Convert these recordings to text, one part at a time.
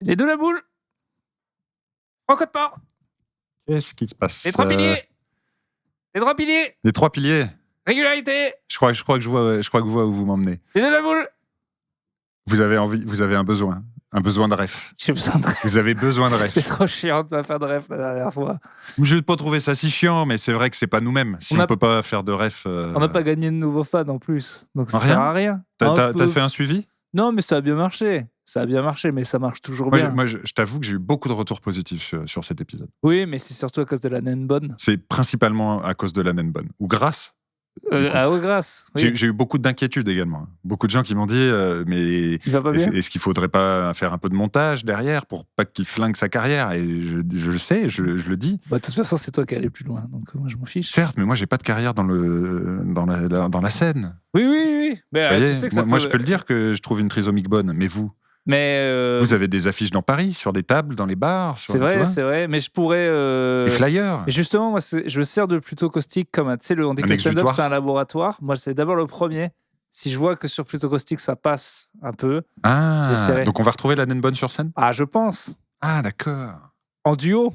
Les deux la boule. Franck Hauteport. Qu'est-ce qui se passe? Les trois piliers. Les trois piliers. Les trois piliers. Régularité. Je crois que je vois où vous m'emmenez. Les deux la boule. Vous avez un besoin de ref. J'ai besoin de ref. Vous avez besoin de ref. C'était trop chiant de pas faire de ref la dernière fois. Je n'ai pas trouvé ça si chiant, mais c'est vrai que c'est pas nous-mêmes. Si on peut pas faire de ref. On n'a pas gagné de nouveaux fans en plus, donc ça Rien. sert à rien. T'as fait un suivi? Non, mais ça a bien marché. Ça a bien marché, mais ça marche toujours bien. Moi, je t'avoue que j'ai eu beaucoup de retours positifs sur cet épisode. Oui, mais c'est surtout à cause de la naine bonne. C'est principalement à cause de la naine bonne. Ou grâce. Grâce. Oui. J'ai eu beaucoup d'inquiétudes également. Beaucoup de gens qui m'ont dit mais il va pas bien. Est-ce qu'il faudrait pas faire un peu de montage derrière pour pas qu'il flingue sa carrière? Et je sais, je le dis. De toute façon, c'est toi qui allais plus loin, donc moi je m'en fiche. Certes, mais moi j'ai pas de carrière dans la scène. Oui. Mais tu sais que moi je peux le dire que je trouve une trisomique bonne, mais vous. Mais vous avez des affiches dans Paris, sur des tables, dans les bars. C'est vrai. Mais je pourrais. Des flyers. Et justement, moi, je me sers de Plutôt Caustique comme, tu sais, on dit que le stand-up c'est un laboratoire. Moi, c'est d'abord le premier. Si je vois que sur Plutôt Caustique ça passe un peu, j'essaierai. Donc on va retrouver la naine bonne sur scène? Ah, je pense. Ah, d'accord. En duo.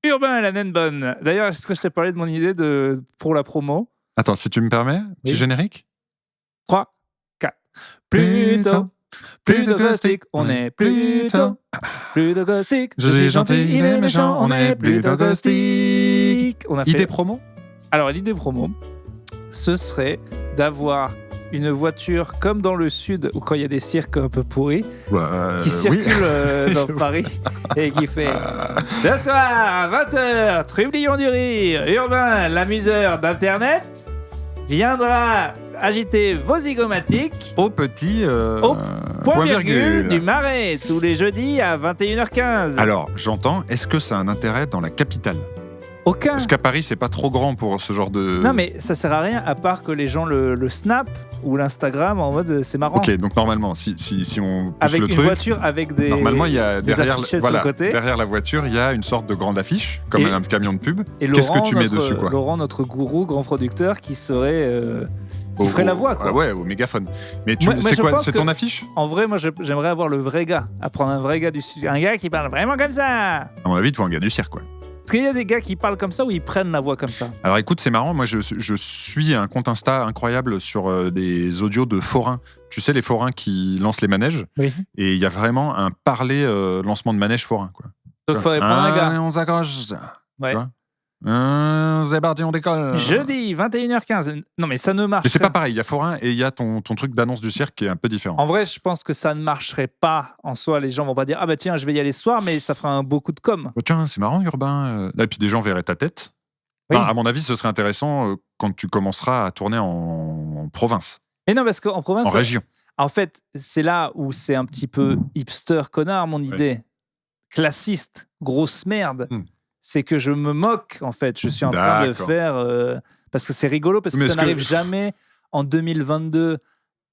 Urbain et la naine bonne. D'ailleurs, est-ce que je t'ai parlé de mon idée pour la promo? Attends, si tu me permets, petit générique. 3, 4. Plutôt Caustique, on est Plutôt Caustique. Je suis gentil, il est méchant, on est Plutôt Caustique. On a fait... Idée promo? Alors, l'idée promo, ce serait d'avoir une voiture comme dans le sud, ou quand il y a des cirques un peu pourris, qui circulent dans Paris et qui fait ce soir, 20h, Trublion du rire, Urbain, l'amuseur d'Internet, viendra agiter vos zygomatiques au petit point virgule du Marais, tous les jeudis à 21h15. Alors, j'entends, est-ce que ça a un intérêt dans la capitale? Aucun. Parce qu'à Paris, c'est pas trop grand pour ce genre de... Non, mais ça sert à rien, à part que les gens le snap ou l'Instagram en mode c'est marrant. Ok, donc normalement, si on pousse avec le une truc, voiture avec des... Normalement, il y a derrière le côté. Derrière la voiture, il y a une sorte de grande affiche, comme un camion de pub. Et qu'est-ce que tu mets dessus, quoi? Laurent, notre gourou, grand producteur, qui serait... qui ferait la voix, quoi. Ouais, au mégaphone. Mais c'est ton affiche? En vrai, moi, j'aimerais avoir le vrai gars. À prendre un vrai gars du sud. Un gars qui parle vraiment comme ça. À mon avis, il faut un gars du cirque, quoi. Parce qu'il y a des gars qui parlent comme ça ou ils prennent la voix comme ça. Alors écoute, c'est marrant. Moi, je suis un compte Insta incroyable sur des audios de forains. Tu sais, les forains qui lancent les manèges. Oui. Et il y a vraiment un parler lancement de manège forain, quoi. Donc, il faudrait prendre un gars. On s'accroche. Ouais. C'est parti, on décolle. Jeudi, 21h15. Non, mais ça ne marche pas. Mais c'est pas pareil. Il y a forain et il y a ton truc d'annonce du cirque qui est un peu différent. En vrai, je pense que ça ne marcherait pas en soi. Les gens vont pas dire ah bah tiens, je vais y aller ce soir, mais ça fera un beau coup de com. Oh, tiens, c'est marrant, Urbain. Et puis des gens verraient ta tête. Oui. Enfin, à mon avis, ce serait intéressant quand tu commenceras à tourner en province. Mais non, parce qu'en province. En région. En fait, c'est là où c'est un petit peu hipster connard, mon idée. Classiste, grosse merde. C'est que je me moque, en fait. Je suis en train de faire... parce que c'est rigolo, parce que ça n'arrive jamais en 2022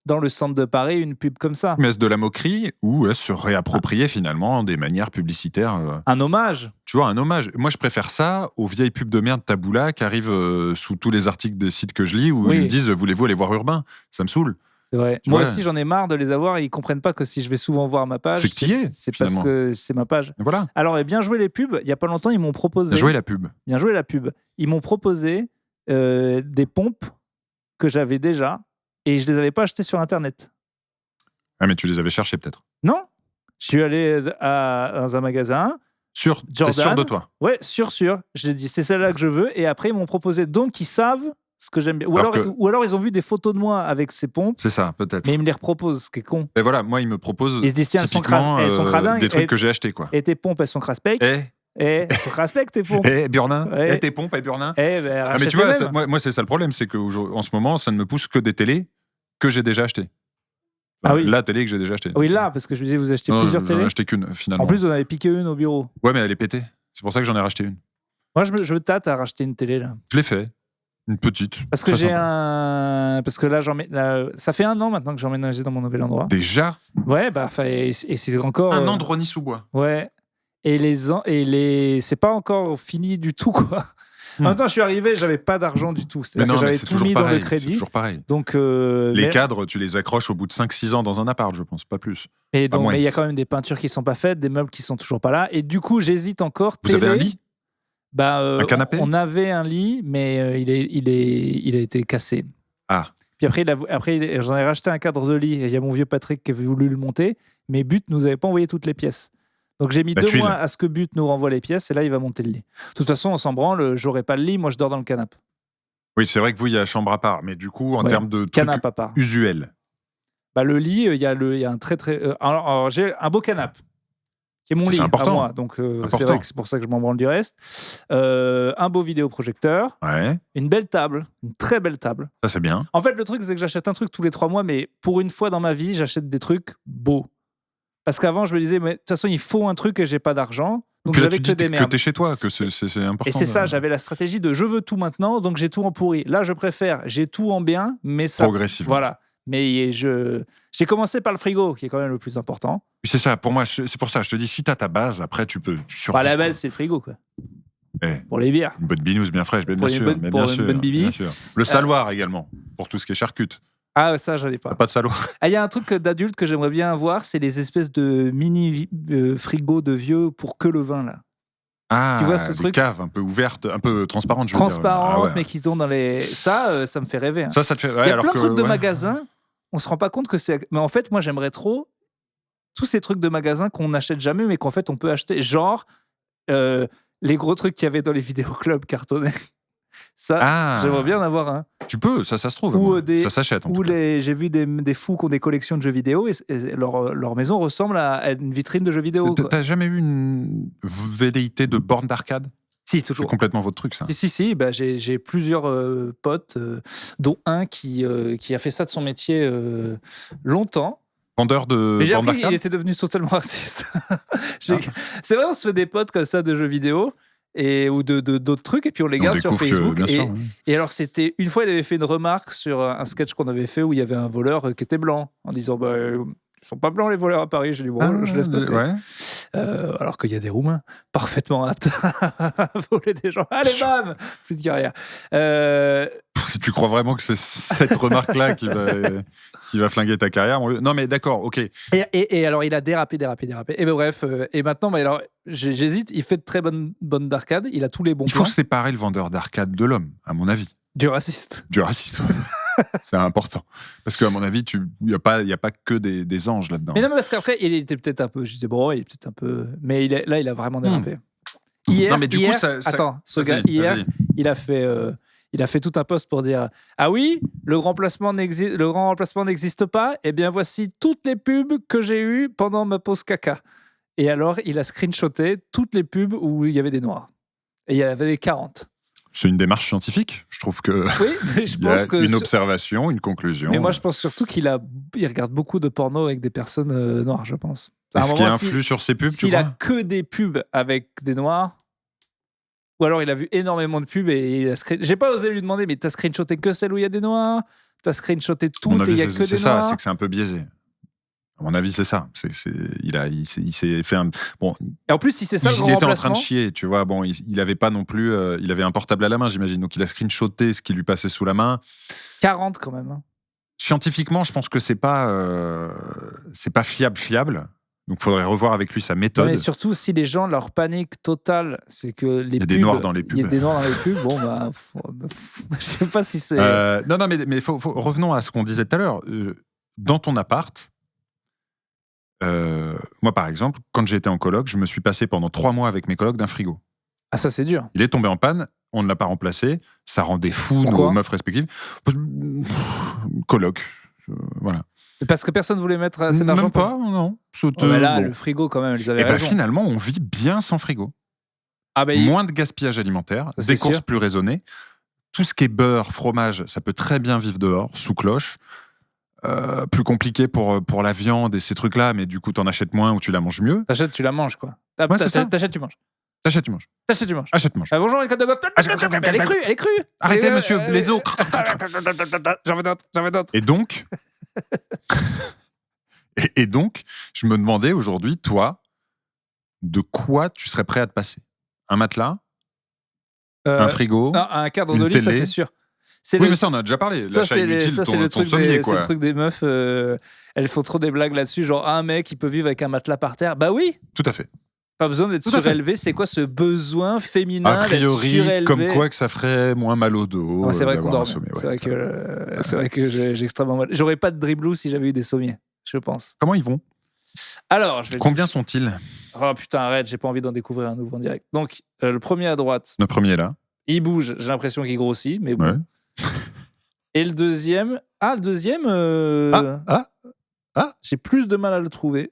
dans le centre de Paris, une pub comme ça. Mais est-ce de la moquerie ou est-ce se réapproprier finalement des manières publicitaires Un hommage. Tu vois, un hommage. Moi, je préfère ça aux vieilles pubs de merde Taboula qui arrivent sous tous les articles des sites que je lis où ils me disent « Voulez-vous aller voir Urbain ?» Ça me saoule. C'est vrai. Moi aussi, j'en ai marre de les avoir et ils comprennent pas que si je vais souvent voir ma page, c'est parce que c'est ma page. Et voilà. Alors, bien joué les pubs. Il y a pas longtemps, ils m'ont proposé. Bien joué la pub. Bien joué la pub. Ils m'ont proposé des pompes que j'avais déjà et je les avais pas achetées sur Internet. Ah, mais tu les avais cherchées peut-être. Non. Je suis allé dans un magasin. T'es sûr de toi? Ouais, sûr. J'ai dit c'est celle-là que je veux et après ils m'ont proposé. Donc ils savent ce que j'aime bien. Ou alors ils ont vu des photos de moi avec ces pompes. C'est ça, peut-être. Mais ils me les reproposent, ce qui est con. Et voilà, moi ils me proposent ils se disent tiens, elles sont cradingues. Des trucs que j'ai achetés, quoi. Et tes pompes, elles sont craspec. Elles sont craspec, tes pompes. Burnin. Tes pompes, Burnin. Mais tu vois, moi c'est ça le problème, c'est qu'en ce moment, ça ne me pousse que des télés que j'ai déjà achetées. Ah oui. La télé que j'ai déjà achetée. Oui, là, parce que je me disais, vous achetez plusieurs télés. J'en ai acheté qu'une, finalement. En plus, vous en avez piqué une au bureau. Ouais, mais elle est pétée. C'est pour ça que j'en ai racheté une. Moi, je tâte à racheter une télé, là. Je l'ai fait. Une petite. Parce que Parce que là, ça fait 1 an maintenant que j'ai emménagé dans mon nouvel endroit. Déjà? Ouais, et c'est encore... 1 an de Rony-sous-Bois. Ouais. Et c'est pas encore fini du tout, quoi. En même temps, je suis arrivé, j'avais pas d'argent du tout. C'est-à-dire que j'avais tout mis dans le crédit. C'est toujours pareil. Donc, les cadres, tu les accroches au bout de 5-6 ans dans un appart, je pense, pas plus. Et donc, mais il y a quand même des peintures qui sont pas faites, des meubles qui sont toujours pas là. Et du coup, j'hésite encore. Vous avez un lit ? Un canapé ? On avait un lit, mais il a été cassé. Ah. Puis après, j'en ai racheté un cadre de lit. Il y a mon vieux Patrick qui avait voulu le monter, mais But nous avait pas envoyé toutes les pièces. Donc j'ai mis 2 mois à ce que But nous renvoie les pièces, et là il va monter le lit. De toute façon, on s'en branle, j'aurai pas le lit, moi je dors dans le canapé. Oui, c'est vrai que vous, il y a chambre à part, mais du coup, en termes de canapé à part. Usuel. Le lit, il y a un très très. Alors, j'ai un beau canapé. Qui est mon lit important. À moi, donc c'est vrai que c'est pour ça que je m'en branle du reste. Un beau vidéoprojecteur, une belle table, une très belle table. Ça c'est bien. En fait, le truc c'est que j'achète un truc tous les 3 mois, mais pour une fois dans ma vie, j'achète des trucs beaux. Parce qu'avant, je me disais, mais de toute façon, il faut un truc et j'ai pas d'argent. Donc j'avais que des merdes. Que t'es chez toi, que c'est important. Et c'est ça, j'avais la stratégie de je veux tout maintenant, donc j'ai tout en pourri. Là, je préfère, j'ai tout en bien, mais ça. Progressivement. Voilà. Mais j'ai commencé par le frigo, qui est quand même le plus important. C'est ça, pour moi, c'est pour ça. Je te dis, si t'as ta base, après, tu survis. La base, c'est le frigo, quoi. Pour les bières. Une bonne binouse bien fraîche, bien sûr. Une bonne bibi. Bien sûr. Le saloir également, pour tout ce qui est charcute. Ah, ça, j'en ai pas. T'as pas de saloir. Il y a un truc d'adulte que j'aimerais bien avoir, c'est les espèces de mini frigos de vieux pour que le vin, là. Ah, tu vois ce truc, caves un peu ouvertes, un peu transparentes, je veux dire. Transparentes, mais qu'ils ont dans les. Ça me fait rêver. Hein. Ça te fait. Il y a plein de trucs de magasins. On se rend pas compte que c'est. Mais en fait, moi, j'aimerais trop tous ces trucs de magasins qu'on n'achète jamais, mais qu'en fait, on peut acheter. Genre les gros trucs qu'il y avait dans les vidéoclubs cartonnés. Ça, j'aimerais bien en avoir un. Tu peux, ça se trouve. Ça s'achète. J'ai vu des fous qui ont des collections de jeux vidéo et leur maison ressemble à une vitrine de jeux vidéo. T'as jamais eu une velléité de borne d'arcade ? Si, toujours. C'est complètement votre truc, ça. Si. J'ai plusieurs potes, dont un qui a fait ça de son métier longtemps. Vendeur de borne d'arcade ? Il était devenu totalement raciste. C'est vrai, on se fait des potes comme ça de jeux vidéo. Ou d'autres trucs, et puis on les garde sur Facebook. Et alors, une fois, il avait fait une remarque sur un sketch qu'on avait fait où il y avait un voleur qui était blanc, en disant ils sont pas blancs les voleurs à Paris. J'ai dit je laisse passer. Ouais. Alors qu'il y a des Roumains parfaitement aptes à voler des gens. Allez, bam, plus de carrière. Tu crois vraiment que c'est cette remarque-là qui va flinguer ta carrière ? Non, mais d'accord, ok. Et alors, il a dérapé. Et bref, et maintenant, alors, j'hésite. Il fait de très bonnes d'arcade. Il a tous les bons plans. Il faut séparer le vendeur d'arcade de l'homme, à mon avis. Du raciste. C'est important. Parce qu'à mon avis, il n'y a pas que des anges là-dedans. Mais non, parce qu'après, il était peut-être un peu. Je disais, il est peut-être un peu. Mais là, il a vraiment dérapé. Hier, il a fait tout un post pour dire ah oui, le grand remplacement n'existe pas. Eh bien, voici toutes les pubs que j'ai eues pendant ma pause caca. Et alors, il a screenshoté toutes les pubs où il y avait des noirs. Et il y avait des 40. C'est une démarche scientifique. Je trouve que oui, mais je pense que une observation, une conclusion. Mais moi, je pense surtout qu'il regarde beaucoup de porno avec des personnes noires, je pense. Est-ce qu'il influe sur ses pubs? S'il a que des pubs avec des noirs, ou alors il a vu énormément de pubs et il a j'ai pas osé lui demander, mais t'as screenshoté que celle où il y a des noirs? T'as screenshoté tout et il y a que des noirs? C'est ça, c'est que c'est un peu biaisé. À mon avis, c'est ça. Il s'est fait un. Bon. Et en plus, si c'est ça le grand remplacement. Il était en train de chier, tu vois. Bon, il avait pas non plus. Il avait un portable à la main, j'imagine. Donc, il a screenshoté ce qui lui passait sous la main. 40 quand même. Hein. Scientifiquement, je pense que c'est pas fiable. Donc, il faudrait revoir avec lui sa méthode. Mais surtout, si les gens, leur panique totale, c'est que les pubs. Il y a des noirs dans les pubs. Il y a des noirs dans les pubs. Bon, je sais pas si c'est. Non, mais revenons à ce qu'on disait tout à l'heure. Dans ton appart. Moi, par exemple, quand j'étais en coloc, je me suis passé pendant 3 mois avec mes colocs d'un frigo. Ah, ça, c'est dur. Il est tombé en panne, on ne l'a pas remplacé, ça rendait fou nos meufs respectives. Coloc, voilà. Parce que personne ne voulait mettre assez d'argent. Même pas, non. Mais là, le frigo, quand même, ils avaient raison. Finalement, on vit bien sans frigo. Moins de gaspillage alimentaire, des courses plus raisonnées. Tout ce qui est beurre, fromage, ça peut très bien vivre dehors, sous cloche. Plus compliqué pour la viande et ces trucs-là, mais du coup, t'en achètes moins ou tu la manges mieux. T'achètes, tu la manges, quoi. T'achètes, tu manges. T'achètes, tu manges. T'achètes, tu manges. Achète, mange. Bonjour, les côtes de bœuf. Elle est crue. Arrêtez, monsieur, les os. J'en veux d'autres. Et donc, et donc, je me demandais aujourd'hui, toi, de quoi tu serais prêt à te passer? Un matelas? Un frigo. Non, un cadre de lit, ça c'est sûr. Mais ça on a déjà parlé. L'achat inutile, c'est le truc des meufs. Elles font trop des blagues là-dessus, genre un mec il peut vivre avec un matelas par terre. Bah oui. Tout à fait. Pas besoin d'être surélevé. C'est quoi ce besoin féminin a priori, comme quoi que ça ferait moins mal au dos. C'est vrai qu'on dort. C'est vrai que j'ai extrêmement mal. J'aurais pas de driblou si j'avais eu des sommiers, je pense. Comment ils vont ? Alors, combien sont-ils ? Oh putain, arrête, j'ai pas envie d'en découvrir un nouveau en direct. Donc, le premier à droite. Le premier là. Il bouge, j'ai l'impression qu'il grossit, mais bon. Ouais. Et le deuxième. J'ai plus de mal à le trouver.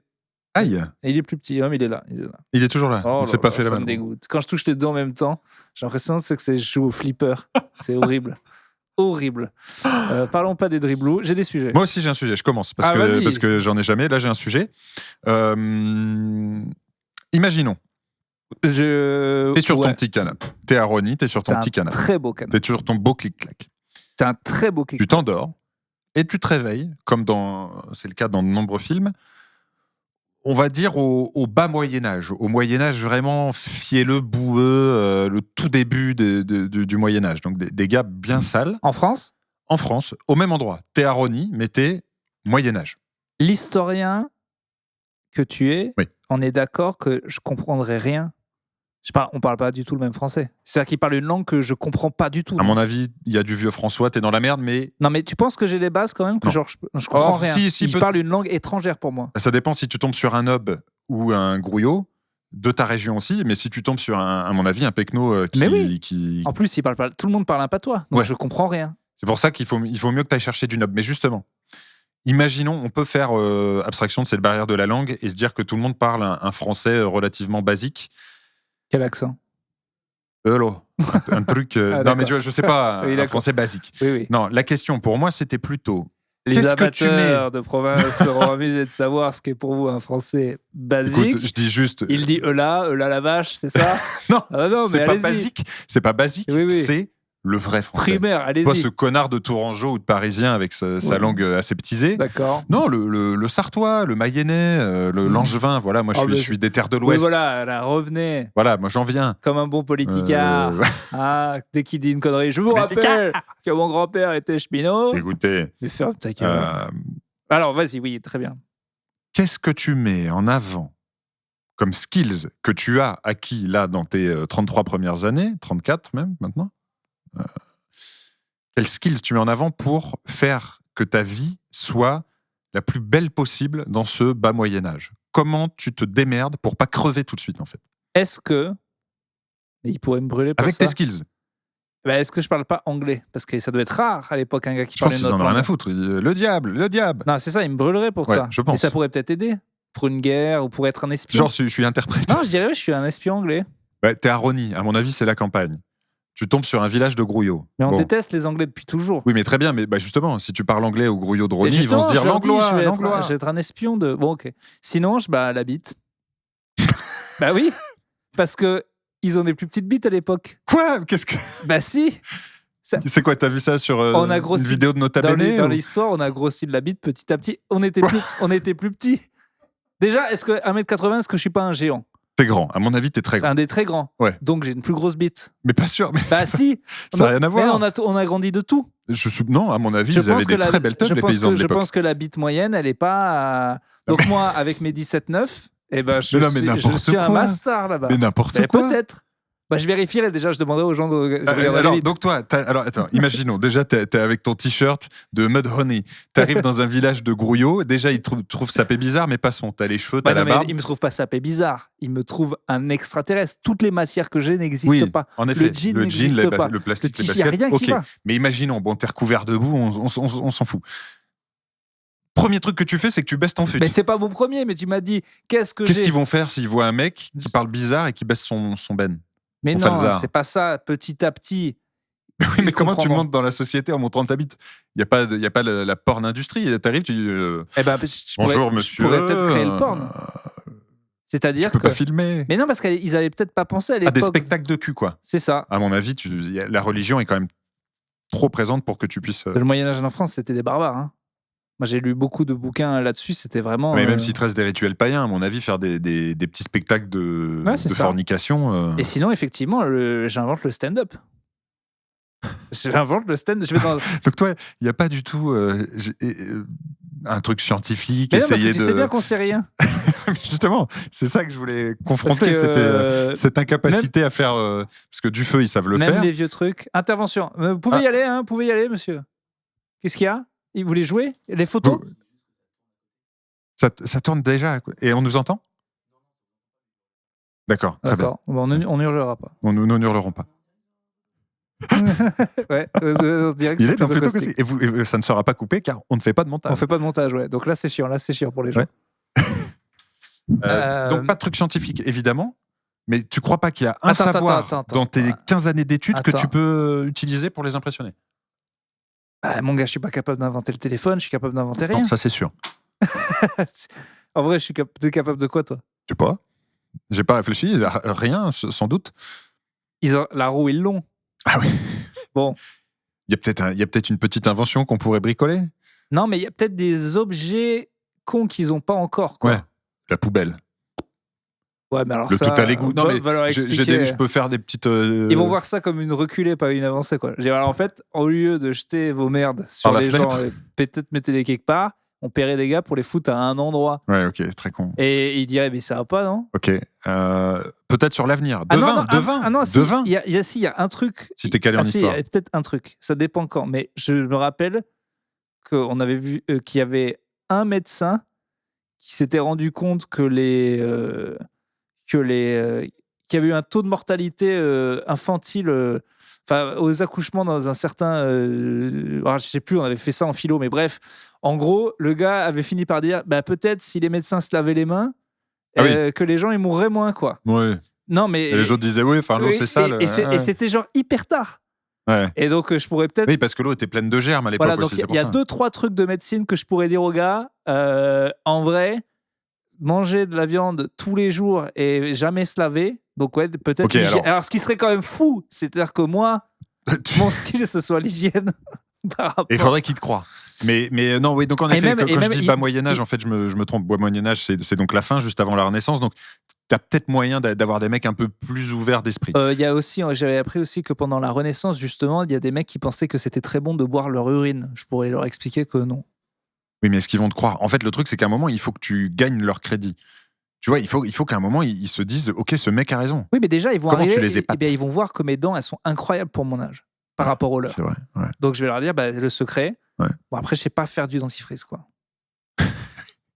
Aïe. Et il est plus petit, mais il est là. Il est toujours là. Oh il s'est pas fait la main. Ça me dégoûte. Quand je touche les deux en même temps, j'ai l'impression que je joue au flipper. C'est horrible. Horrible. Parlons pas des driblous. J'ai des sujets. Moi aussi, j'ai un sujet. Je commence parce que j'en ai jamais. Là, j'ai un sujet. Imaginons. T'es sur ton petit canapé. T'es à Rony, t'es sur ton petit canapé. C'est un très beau canapé. T'es sur ton beau clic-clac. C'est un très beau clic-clac. Tu t'endors et tu te réveilles, comme c'est le cas dans de nombreux films, on va dire au bas Moyen-Âge. Au Moyen-Âge vraiment fielleux, boueux, le tout début du Moyen-Âge. Donc des gars bien sales. En France ? En France, au même endroit. T'es à Rony, mais t'es Moyen-Âge. L'historien que tu es, on est d'accord que je comprendrais rien. On parle pas du tout le même français. C'est-à-dire qu'il parle une langue que je comprends pas du tout. À mon avis, il y a du vieux François, t'es dans la merde, mais... Non, mais tu penses que j'ai des bases quand même que genre je comprends rien. Il parle une langue étrangère pour moi. Ça dépend si tu tombes sur un nob ou un grouillot de ta région aussi, mais si tu tombes sur, à mon avis, un pecno qui... En plus, tout le monde parle un patois, donc je comprends rien. C'est pour ça qu'il faut mieux que tu ailles chercher du nob. Mais justement, imaginons, on peut faire abstraction de cette barrière de la langue et se dire que tout le monde parle un français relativement basique. Quel accent ? Un truc... non, mais tu vois, je sais pas, un français basique. Oui. Non, la question pour moi, c'était plutôt... Les amateurs de province seront amusés de savoir ce qu'est pour vous un français basique. Écoute, je dis juste... Il dit Eula la vache, c'est ça ? Non, c'est pas basique. C'est pas basique, c'est le vrai français. Primaire, allez-y. Pas ce connard de Tourangeau ou de Parisien avec sa langue aseptisée. D'accord. Non, le Sartois, le Mayennais, l'Angevin. Voilà, moi je suis des terres de l'Ouest. Oui, voilà, là, revenez. Voilà, moi j'en viens. Comme un bon politicard. Dès qu'il dit une connerie, je vous rappelle que mon grand-père était cheminot. Écoutez. Mais ferme ta gueule. Alors, vas-y, oui, très bien. Qu'est-ce que tu mets en avant comme skills que tu as acquis là dans tes 33 premières années, 34 même maintenant? Quels skills tu mets en avant pour faire que ta vie soit la plus belle possible dans ce bas Moyen-Âge? Comment tu te démerdes pour pas crever tout de suite en fait? Est-ce que... Mais il pourrait me brûler pour avec ça. Tes skills? Est-ce que je parle pas anglais? Parce que ça doit être rare à l'époque un gars qui parlait notre langue. Je pense qu'ils en ont rien à foutre. Le diable. Non, c'est ça, il me brûlerait pour ça. Je pense. Et ça pourrait peut-être aider pour une guerre ou pour être un espion. Genre, je suis interprète. Non, je dirais je suis un espion anglais. T'es à Rony, à mon avis, c'est la campagne. Tu tombes sur un village de grouillots. Mais on déteste les Anglais depuis toujours. Oui, mais très bien. Mais justement, si tu parles anglais aux grouillots de Rony, ils vont se dire l'anglois. Je vais être un espion de... Bon, ok. Sinon, la bite. Bah oui. Parce que ils ont des plus petites bites à l'époque. Quoi? Qu'est-ce que... Si. C'est quoi? T'as vu ça sur une vidéo de Nota Bene? Dans l'histoire, on a grossi de la bite petit à petit. On était plus petits. Déjà, est-ce que 1m80, est-ce que je suis pas un géant? T'es grand. À mon avis, t'es très grand. Un des très grands. Ouais. Donc, j'ai une plus grosse bite. Mais pas sûr. Mais si. Ça n'a rien à voir. Mais on a grandi de tout. Non, à mon avis, ils avaient des très belles teufs, les paysans de l'époque. Je pense que la bite moyenne, elle est pas... Donc moi, avec mes 17-9, je suis un master là-bas. Mais n'importe quoi. Peut-être. Je vérifierai déjà, je demanderai aux gens de... alors, donc toi, attends, imaginons, déjà, t'es avec ton t-shirt de Mudhoney, t'arrives dans un village de grouillots, déjà, ils trouvent sapé bizarre, mais passons, t'as les cheveux, t'as la barbe. Ils me trouvent pas sapé bizarre, ils me trouvent un extraterrestre. Toutes les matières que j'ai n'existent pas. En effet, le jean n'existe pas. Le plastique, il n'y a rien qui va. Mais imaginons, t'es recouvert de boue, on s'en fout. Premier truc que tu fais, c'est que tu baisses ton fut. Mais c'est pas mon premier, mais tu m'as dit, qu'est-ce qu'ils vont faire s'ils voient un mec qui parle bizarre et qui baisse son ben? Mais non, c'est pas ça, petit à petit. Oui, mais comment tu montes dans la société en montrant ta bite? Il n'y a pas la porn industrie. T'arrives, tu dis bonjour monsieur. Je pourrais peut-être créer le porn. C'est-à-dire tu peux pas filmer. Mais non, parce qu'ils avaient peut-être pas pensé à l'époque. Des spectacles de cul, quoi. C'est ça. À mon avis, la religion est quand même trop présente pour que tu puisses... Le Moyen-Âge en France, c'était des barbares. Hein. Moi, j'ai lu beaucoup de bouquins là-dessus, c'était vraiment... Mais même s'il te reste des rituels païens, à mon avis, faire des petits spectacles de fornication... Et sinon, effectivement, j'invente le stand-up. J'invente le stand-up. Donc toi, il n'y a pas du tout un truc scientifique, mais non, parce que tu sais bien qu'on sait rien. Justement, c'est ça que je voulais confronter, c'était cette incapacité à faire... parce que du feu, ils savent le faire. Même les vieux trucs. Intervention. Vous pouvez y aller, hein, vous pouvez y aller, monsieur. Qu'est-ce qu'il y a ? Vous voulez jouer ? Les photos ? Ça tourne déjà, quoi. Et on nous entend ? D'accord, très bien. Bon, on n'hurlera pas. Nous n'hurlerons pas. Ouais, on dirait que c'est plutôt caustique. Et ça ne sera pas coupé car on ne fait pas de montage. On fait pas de montage, ouais. Donc là, c'est chiant pour les gens. Ouais. Donc pas de truc scientifique, évidemment. Mais tu crois pas qu'il y a un savoir dans tes 15 années d'études que tu peux utiliser pour les impressionner ? Mon gars, je suis pas capable d'inventer le téléphone, je suis capable d'inventer rien. Non, ça c'est sûr. En vrai, t'es capable de quoi, toi ? Je sais pas. J'ai pas réfléchi, rien, sans doute. La roue, ils l'ont. Ah oui. Bon. Il y a peut-être une petite invention qu'on pourrait bricoler. Non, mais il y a peut-être des objets cons qu'ils ont pas encore, quoi. Ouais. La poubelle. Ouais, mais alors le tout à l'égout. Non, mais je peux faire des petites... Ils vont voir ça comme une reculée, pas une avancée, quoi. Alors, en fait, au lieu de jeter vos merdes sur les gens et peut-être mettez-les quelque part, on paierait des gars pour les foutre à un endroit. Ouais, ok, très con. Et ils diraient, mais ça va pas, non ? Ok. Peut-être sur l'avenir. De vin. Il y a un truc. Si t'es calé en histoire. Il y a peut-être un truc. Ça dépend quand. Mais je me rappelle qu'on avait vu qu'il y avait un médecin qui s'était rendu compte qu'il y avait eu un taux de mortalité infantile aux accouchements dans un certain... je sais plus, on avait fait ça en philo, mais bref. En gros, le gars avait fini par dire peut-être si les médecins se lavaient les mains, que les gens ils mourraient moins, quoi. Ouais. Non, mais... Et les autres disaient l'eau c'est sale. Et c'était genre hyper tard. Ouais. Et donc, je pourrais peut-être... Oui, parce que l'eau était pleine de germes à l'époque. Voilà, donc il y a 2-3 trucs de médecine que je pourrais dire aux gars. En vrai... manger de la viande tous les jours et jamais se laver. Donc, ouais, peut-être. Okay, alors, ce qui serait quand même fou, c'est-à-dire que moi, mon skill, ce soit l'hygiène. Il faudrait qu'il te croie. Mais non, oui, donc en effet, quand je dis bas Moyen-Âge, en fait, je me trompe. Bas Moyen-Âge, c'est donc la fin, juste avant la Renaissance. Donc, tu as peut-être moyen d'avoir des mecs un peu plus ouverts d'esprit. Y a aussi, j'avais appris aussi que pendant la Renaissance, justement, il y a des mecs qui pensaient que c'était très bon de boire leur urine. Je pourrais leur expliquer que non. Oui, mais est-ce qu'ils vont te croire ? En fait, le truc, c'est qu'à un moment, il faut que tu gagnes leur crédit. Tu vois, il faut qu'à un moment, ils se disent « Ok, ce mec a raison ». Oui, mais déjà, ils vont Comment arriver, tu les épates ? ils vont voir que mes dents, elles sont incroyables pour mon âge, par rapport aux leurs. C'est vrai, ouais. Donc, je vais leur dire le secret. Ouais. Bon, après, je sais pas faire du dentifrice, quoi.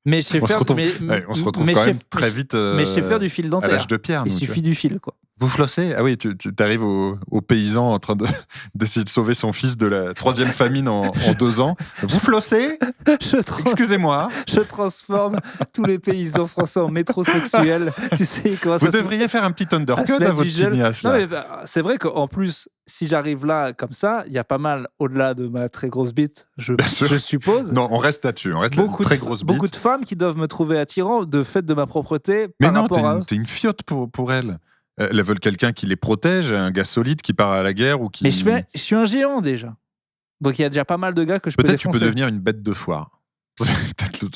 Mais je sais on se retrouve quand même très vite mais je sais faire du fil dentaire. À l'âge de pierre. Il suffit du fil, quoi. Vous flossez ? Ah oui, tu arrives au paysan en train d'essayer de sauver son fils de la 3e famine en 2 ans. Vous flossez ? Excusez-moi. Je transforme tous les paysans français en métrosexuels. Tu sais comment ça Vous devriez faire un petit undercut à votre tignasse. Non, mais c'est vrai qu'en plus, si j'arrive là comme ça, il y a pas mal, au-delà de ma très grosse bite, je suppose. Non, on reste là-dessus. On reste très grosse bite. Beaucoup de femmes qui doivent me trouver attirant de fait de ma propreté. Mais non, t'es une fiotte pour elles. Elles veulent quelqu'un qui les protège, un gars solide qui part à la guerre ou qui... Mais je suis un géant déjà. Donc il y a déjà pas mal de gars que je peux défoncer. Peut-être tu peux devenir une bête de foire. Je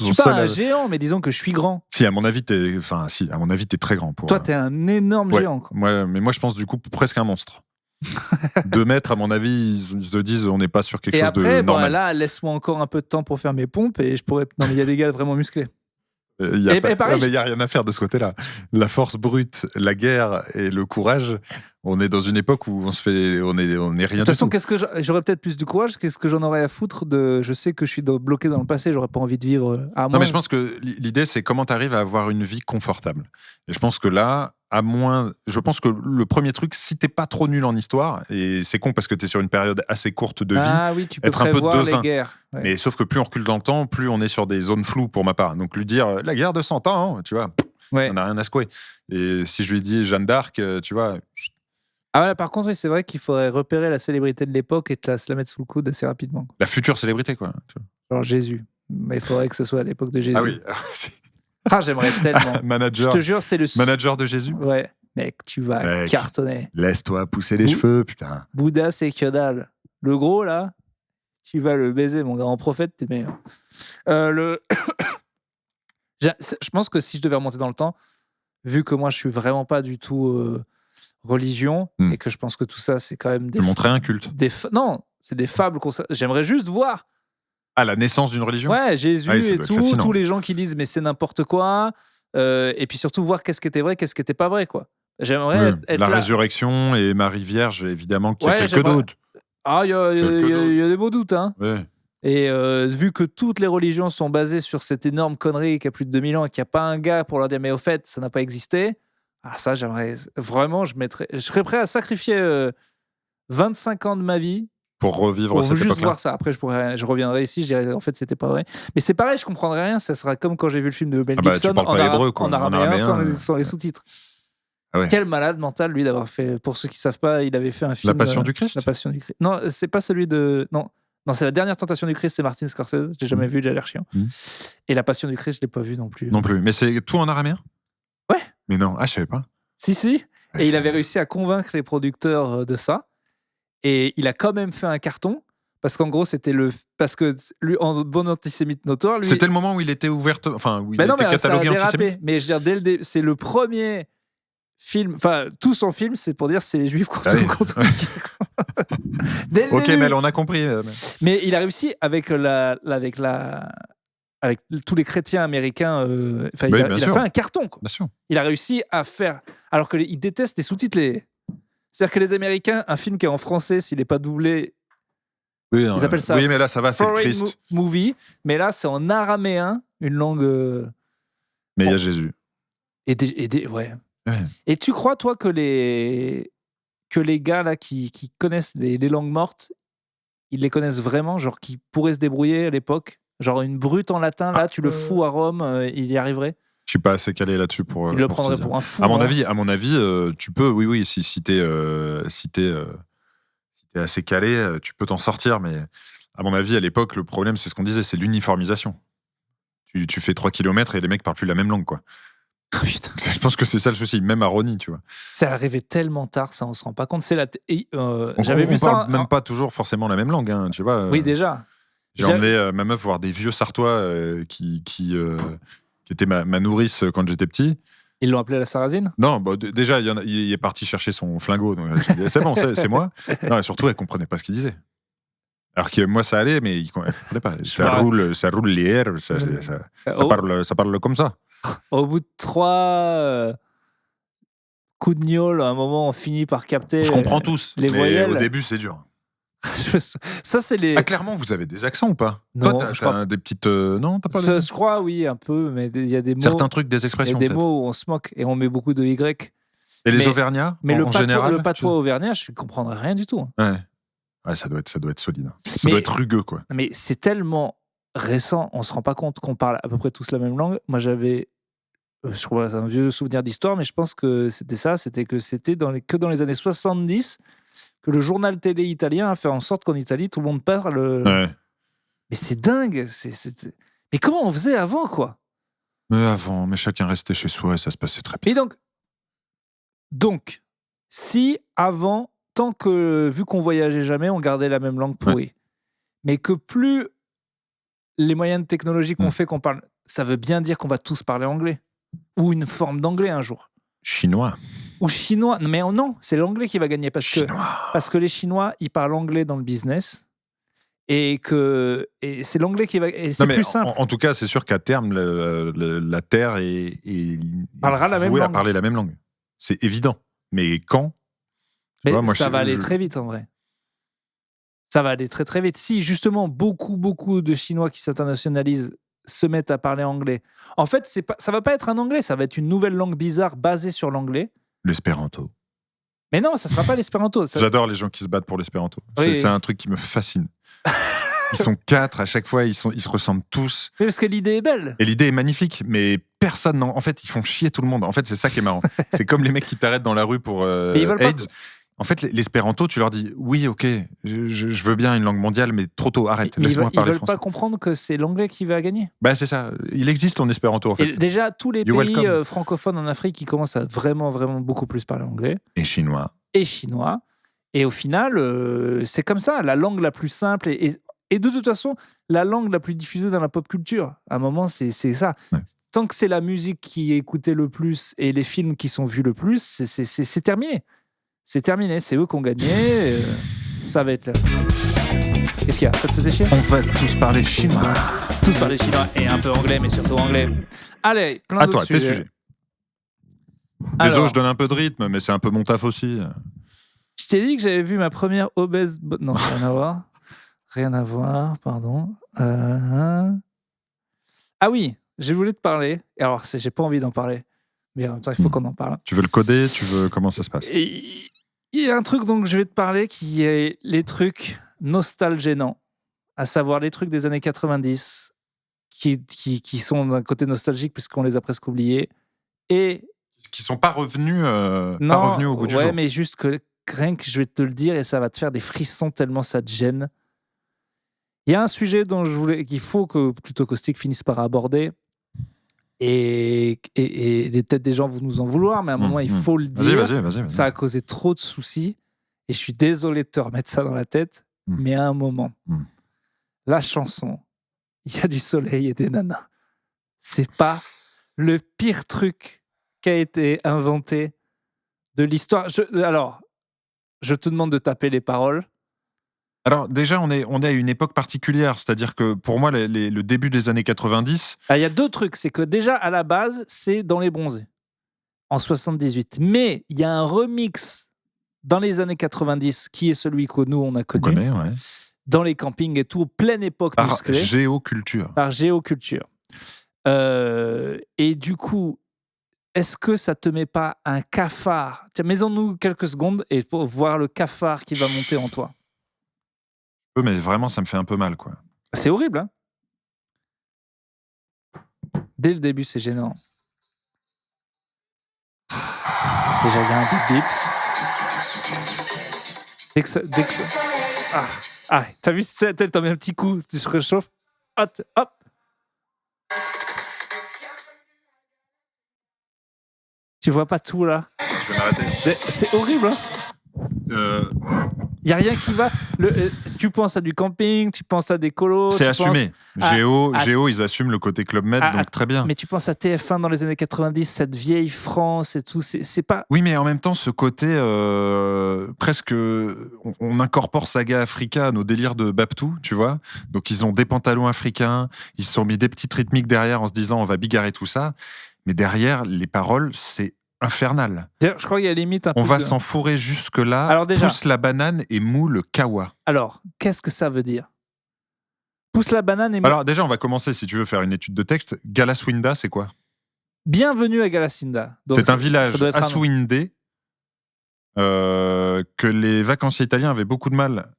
suis pas un géant, mais disons que je suis grand. Si, à mon avis, t'es très grand. Toi, t'es un énorme géant. Quoi. Mais moi, je pense du coup presque un monstre. 2 mètres, à mon avis, ils se disent on n'est pas sur quelque chose de normal. Là, laisse-moi encore un peu de temps pour faire mes pompes et je pourrais... Non, mais il y a des gars vraiment musclés. Il n'y a rien à faire de ce côté-là. La force brute, la guerre et le courage, on est dans une époque où on est rien. De toute façon, qu'est-ce que j'aurais peut-être plus de courage. Qu'est-ce que j'en aurais à foutre de... Je sais que je suis bloqué dans le passé, j'aurais pas envie de vivre à moins. Non, mais je pense que l'idée, c'est comment tu arrives à avoir une vie confortable. Et je pense que là, je pense que le premier truc, si t'es pas trop nul en histoire, et c'est con parce que t'es sur une période assez courte de vie, tu peux être un peu devin. Les guerres. Ouais. Mais sauf que plus on recule dans le temps, plus on est sur des zones floues pour ma part. Donc lui dire la guerre de 100 ans, tu vois, on n'a rien à secouer. Et si je lui dis Jeanne d'Arc, tu vois. Ah ouais, par contre, oui, c'est vrai qu'il faudrait repérer la célébrité de l'époque et se la mettre sous le coude assez rapidement. La future célébrité, quoi. Genre Jésus. Mais il faudrait que ce soit à l'époque de Jésus. Ah oui. J'aimerais tellement. Manager. Je te jure, c'est le manager de Jésus. Ouais. Mec, tu vas cartonner. Laisse-toi pousser les cheveux, putain. Bouddha, c'est que dalle. Le gros, là, tu vas le baiser, mon gars. En prophète, t'es meilleur. Je pense que si je devais remonter dans le temps, vu que moi je suis vraiment pas du tout religion et que je pense que tout ça c'est quand même des. Tu montrais un culte. Non, c'est des fables. J'aimerais juste voir. Ah, la naissance d'une religion. Ouais, Jésus et tout, tous les gens qui disent mais c'est n'importe quoi. Et puis surtout voir qu'est-ce qui était vrai, qu'est-ce qui était pas vrai, quoi. J'aimerais être la là. Résurrection et Marie Vierge, évidemment qu'il y a quelques doutes. Ah, il y a des beaux doutes, hein. Ouais. Et vu que toutes les religions sont basées sur cette énorme connerie qui a plus de 2000 ans et qu'il n'y a pas un gars pour leur dire mais au fait ça n'a pas existé, ça j'aimerais vraiment, je serais prêt à sacrifier 25 ans de ma vie pour revivre cette époque-là. Juste voir ça. Après je reviendrai ici, je dirais en fait c'était pas vrai. Mais c'est pareil, je comprendrais rien, ça sera comme quand j'ai vu le film de Mel Gibson en araméen sans les sous-titres. Ah ouais. Quel malade mental lui d'avoir fait, pour ceux qui savent pas, il avait fait un film La Passion du Christ. La Passion du Christ. Non, c'est pas celui de Non, c'est La Dernière Tentation du Christ, c'est Martin Scorsese. J'ai jamais vu, il a l'air chiant. Et La Passion du Christ, je l'ai pas vu non plus. Non plus. Mais c'est tout en araméen ? Ouais. Mais non, je savais pas. Si. Ouais, et il avait réussi à convaincre les producteurs de ça. Et il a quand même fait un carton. Parce qu'en gros, parce que lui, en bon antisémite notoire, lui. C'était le moment où il était ouvert. Enfin, où il était catalogué antisémite. Mais je veux dire, c'est le premier film. Enfin, tout son film, c'est pour dire c'est les juifs contre Ok, mais on a compris. Mais il a réussi avec tous les chrétiens américains. Il a fait un carton, quoi. Bien sûr. Il a réussi à faire. Alors qu'ils détestent les sous-titres. C'est-à-dire que les Américains, un film qui est en français, s'il n'est pas doublé, ils appellent ça. Oui, mais là, ça va, c'est le Christ. Movie. Mais là, c'est en araméen, une langue. Mais il y a Jésus. Ouais. Et tu crois, toi, que les gars là qui connaissent les langues mortes, ils les connaissent vraiment, genre qui pourraient se débrouiller à l'époque, genre une brute en latin là, tu le fous à Rome, il y arriverait. Je suis pas assez calé là-dessus pour. Il le prendrait pour un fou. À mon avis, tu peux, oui, si t'es assez calé, tu peux t'en sortir, mais à mon avis, à l'époque, le problème, c'est ce qu'on disait, c'est l'uniformisation. Tu fais 3 km et les mecs parlent plus la même langue, quoi. Oh, putain. Je pense que c'est ça le souci, même à Ronnie, tu vois. C'est arrivé tellement tard, ça on se rend pas compte. J'avais vu ça. Parle même pas toujours forcément la même langue, hein, tu vois. Oui, déjà. J'ai emmené ma meuf voir des vieux Sartois qui étaient ma nourrice quand j'étais petit. Ils l'ont appelé la Sarrazine ? Non, déjà il est parti chercher son flingot, donc c'est bon, c'est moi. Non, et surtout elle comprenait pas ce qu'il disait. Alors que moi ça allait, mais il comprenait pas. Ça roule les airs, ça parle comme ça. Au bout de 3 coups de gnôle, à un moment, on finit par capter. Je comprends tous, les mais voyelles. Au début, c'est dur. Ça, c'est les. Ah, clairement, vous avez des accents ou pas ? Non, toi, t'as des petites. Non, t'as pas. Je crois, oui, un peu, mais il y a des mots. Certains trucs, des expressions. Il y a des mots où on se moque et on met beaucoup de Y. Et les Auvergnats ? Mais en général, le patois auvergnat, je ne comprendrais rien du tout. Ouais, ça doit être solide. Ça doit être rugueux, quoi. Mais c'est tellement récent, on se rend pas compte qu'on parle à peu près tous la même langue. Moi, j'avais. Je crois c'est un vieux souvenir d'histoire, mais je pense que c'était que dans les années 70 que le journal télé italien a fait en sorte qu'en Italie, tout le monde parle. Ouais. Mais c'est dingue. Mais comment on faisait avant, quoi ? Mais chacun restait chez soi et ça se passait très bien. Et donc, si avant, tant que, vu qu'on voyageait jamais, on gardait la même langue pourrie, mais que plus les moyens de technologie qu'on fait, qu'on parle, ça veut bien dire qu'on va tous parler anglais. Ou une forme d'anglais un jour. Chinois. Ou chinois. Mais non, c'est l'anglais qui va gagner parce que les Chinois, ils parlent anglais dans le business et c'est l'anglais qui va. Et c'est plus simple. En tout cas, c'est sûr qu'à terme, la Terre parlera la même langue. À parler la même langue. C'est évident. Mais quand ? Ça va aller très vite en vrai. Ça va aller très très vite. Si justement beaucoup de Chinois qui s'internationalisent se mettent à parler anglais. En fait, ça va pas être un anglais, ça va être une nouvelle langue bizarre basée sur l'anglais. L'espéranto. Mais non, ça sera pas l'espéranto. J'adore les gens qui se battent pour l'espéranto. Oui. C'est un truc qui me fascine. Ils sont 4 à chaque fois, ils se ressemblent tous. Mais parce que l'idée est belle. Et l'idée est magnifique, mais personne en fait, ils font chier tout le monde. En fait, c'est ça qui est marrant. C'est comme les mecs qui t'arrêtent dans la rue pour AIDS. En fait, l'espéranto, tu leur dis oui, ok, je veux bien une langue mondiale, mais trop tôt, arrête, laisse-moi parler français. Ils veulent pas comprendre que c'est l'anglais qui va gagner. Bah c'est ça, il existe en espéranto en fait. Et déjà, tous les pays francophones en Afrique, ils commencent à vraiment beaucoup plus parler anglais. Et chinois. Et au final, c'est comme ça, la langue la plus simple. Et Et de toute façon, la langue la plus diffusée dans la pop culture, à un moment, c'est ça. Ouais. Tant que c'est la musique qui est écoutée le plus et les films qui sont vus le plus, c'est terminé. C'est terminé, c'est eux qui ont gagné. Ça va être là. Qu'est-ce qu'il y a? Ça te faisait chier? On va tous parler chinois. Tous parler chinois et un peu anglais, mais surtout anglais. Allez, plein d'autres sujets. À toi, tes sujets. Désolé, je donne un peu de rythme, mais c'est un peu mon taf aussi. Je t'ai dit que j'avais vu ma première obèse... Non, rien à voir. Rien à voir, pardon. Ah oui, je voulais te parler. Alors, j'ai pas envie d'en parler, mais en même temps, il faut qu'on en parle. Tu veux le coder? Comment ça se passe? Il y a un truc dont je vais te parler qui est les trucs nostalgénants, à savoir les trucs des années 90 qui sont d'un côté nostalgique puisqu'on les a presque oubliés et qui sont pas revenus, pas revenus au goût du jour. Ouais, mais juste que rien que je vais te le dire et ça va te faire des frissons tellement ça te gêne. Il y a un sujet dont qu'il faut que plutôt Caustic finisse par aborder et peut-être des gens vont nous en vouloir, mais à un moment il faut le dire. Vas-y. Ça a causé trop de soucis et je suis désolé de te remettre ça dans la tête, mais à un moment, la chanson « Il y a du soleil et des nanas », c'est pas le pire truc qui a été inventé de l'histoire. Alors, je te demande de taper les paroles. Alors déjà, on est à une époque particulière, c'est-à-dire que pour moi, le début des années 90... Il y a deux trucs, c'est que déjà, à la base, c'est dans les bronzés, en 78. Mais il y a un remix dans les années 90, qui est celui que nous, on a connu, dans les campings et tout, pleine époque musclée. Par Géoculture. Et du coup, est-ce que ça te met pas un cafard? Tiens, mets-en-nous quelques secondes et pour voir le cafard qui va monter en toi. Mais vraiment, ça me fait un peu mal, quoi. C'est horrible, hein? Dès le début, c'est gênant. Déjà, il y a un bip. Dès que ça... t'as vu, t'en mets un petit coup, tu te réchauffes. Hop. Tu vois pas tout, là? Je vais m'arrêter. C'est horrible, hein? Il n'y a rien qui va. Tu penses à du camping, tu penses à des colos. C'est assumé. Géo, ils assument le côté Club Med, donc très bien. Mais tu penses à TF1 dans les années 90, cette vieille France et tout, c'est pas... Oui, mais en même temps, ce côté presque... On incorpore Saga Africa à nos délires de Babtou, tu vois. Donc ils ont des pantalons africains, ils se sont mis des petites rythmiques derrière en se disant on va bigarrer tout ça. Mais derrière, les paroles, c'est infernal. Je crois qu'il y a limite un peu. On va s'en fourrer jusque-là. Alors déjà, pousse la banane et moule le kawa. Alors, qu'est-ce que ça veut dire? Pousse la banane et moule. Alors déjà, on va commencer, si tu veux faire une étude de texte. Galaswinda, c'est quoi? Bienvenue à Galacinda. C'est un village assouindé que les vacanciers italiens avaient beaucoup de mal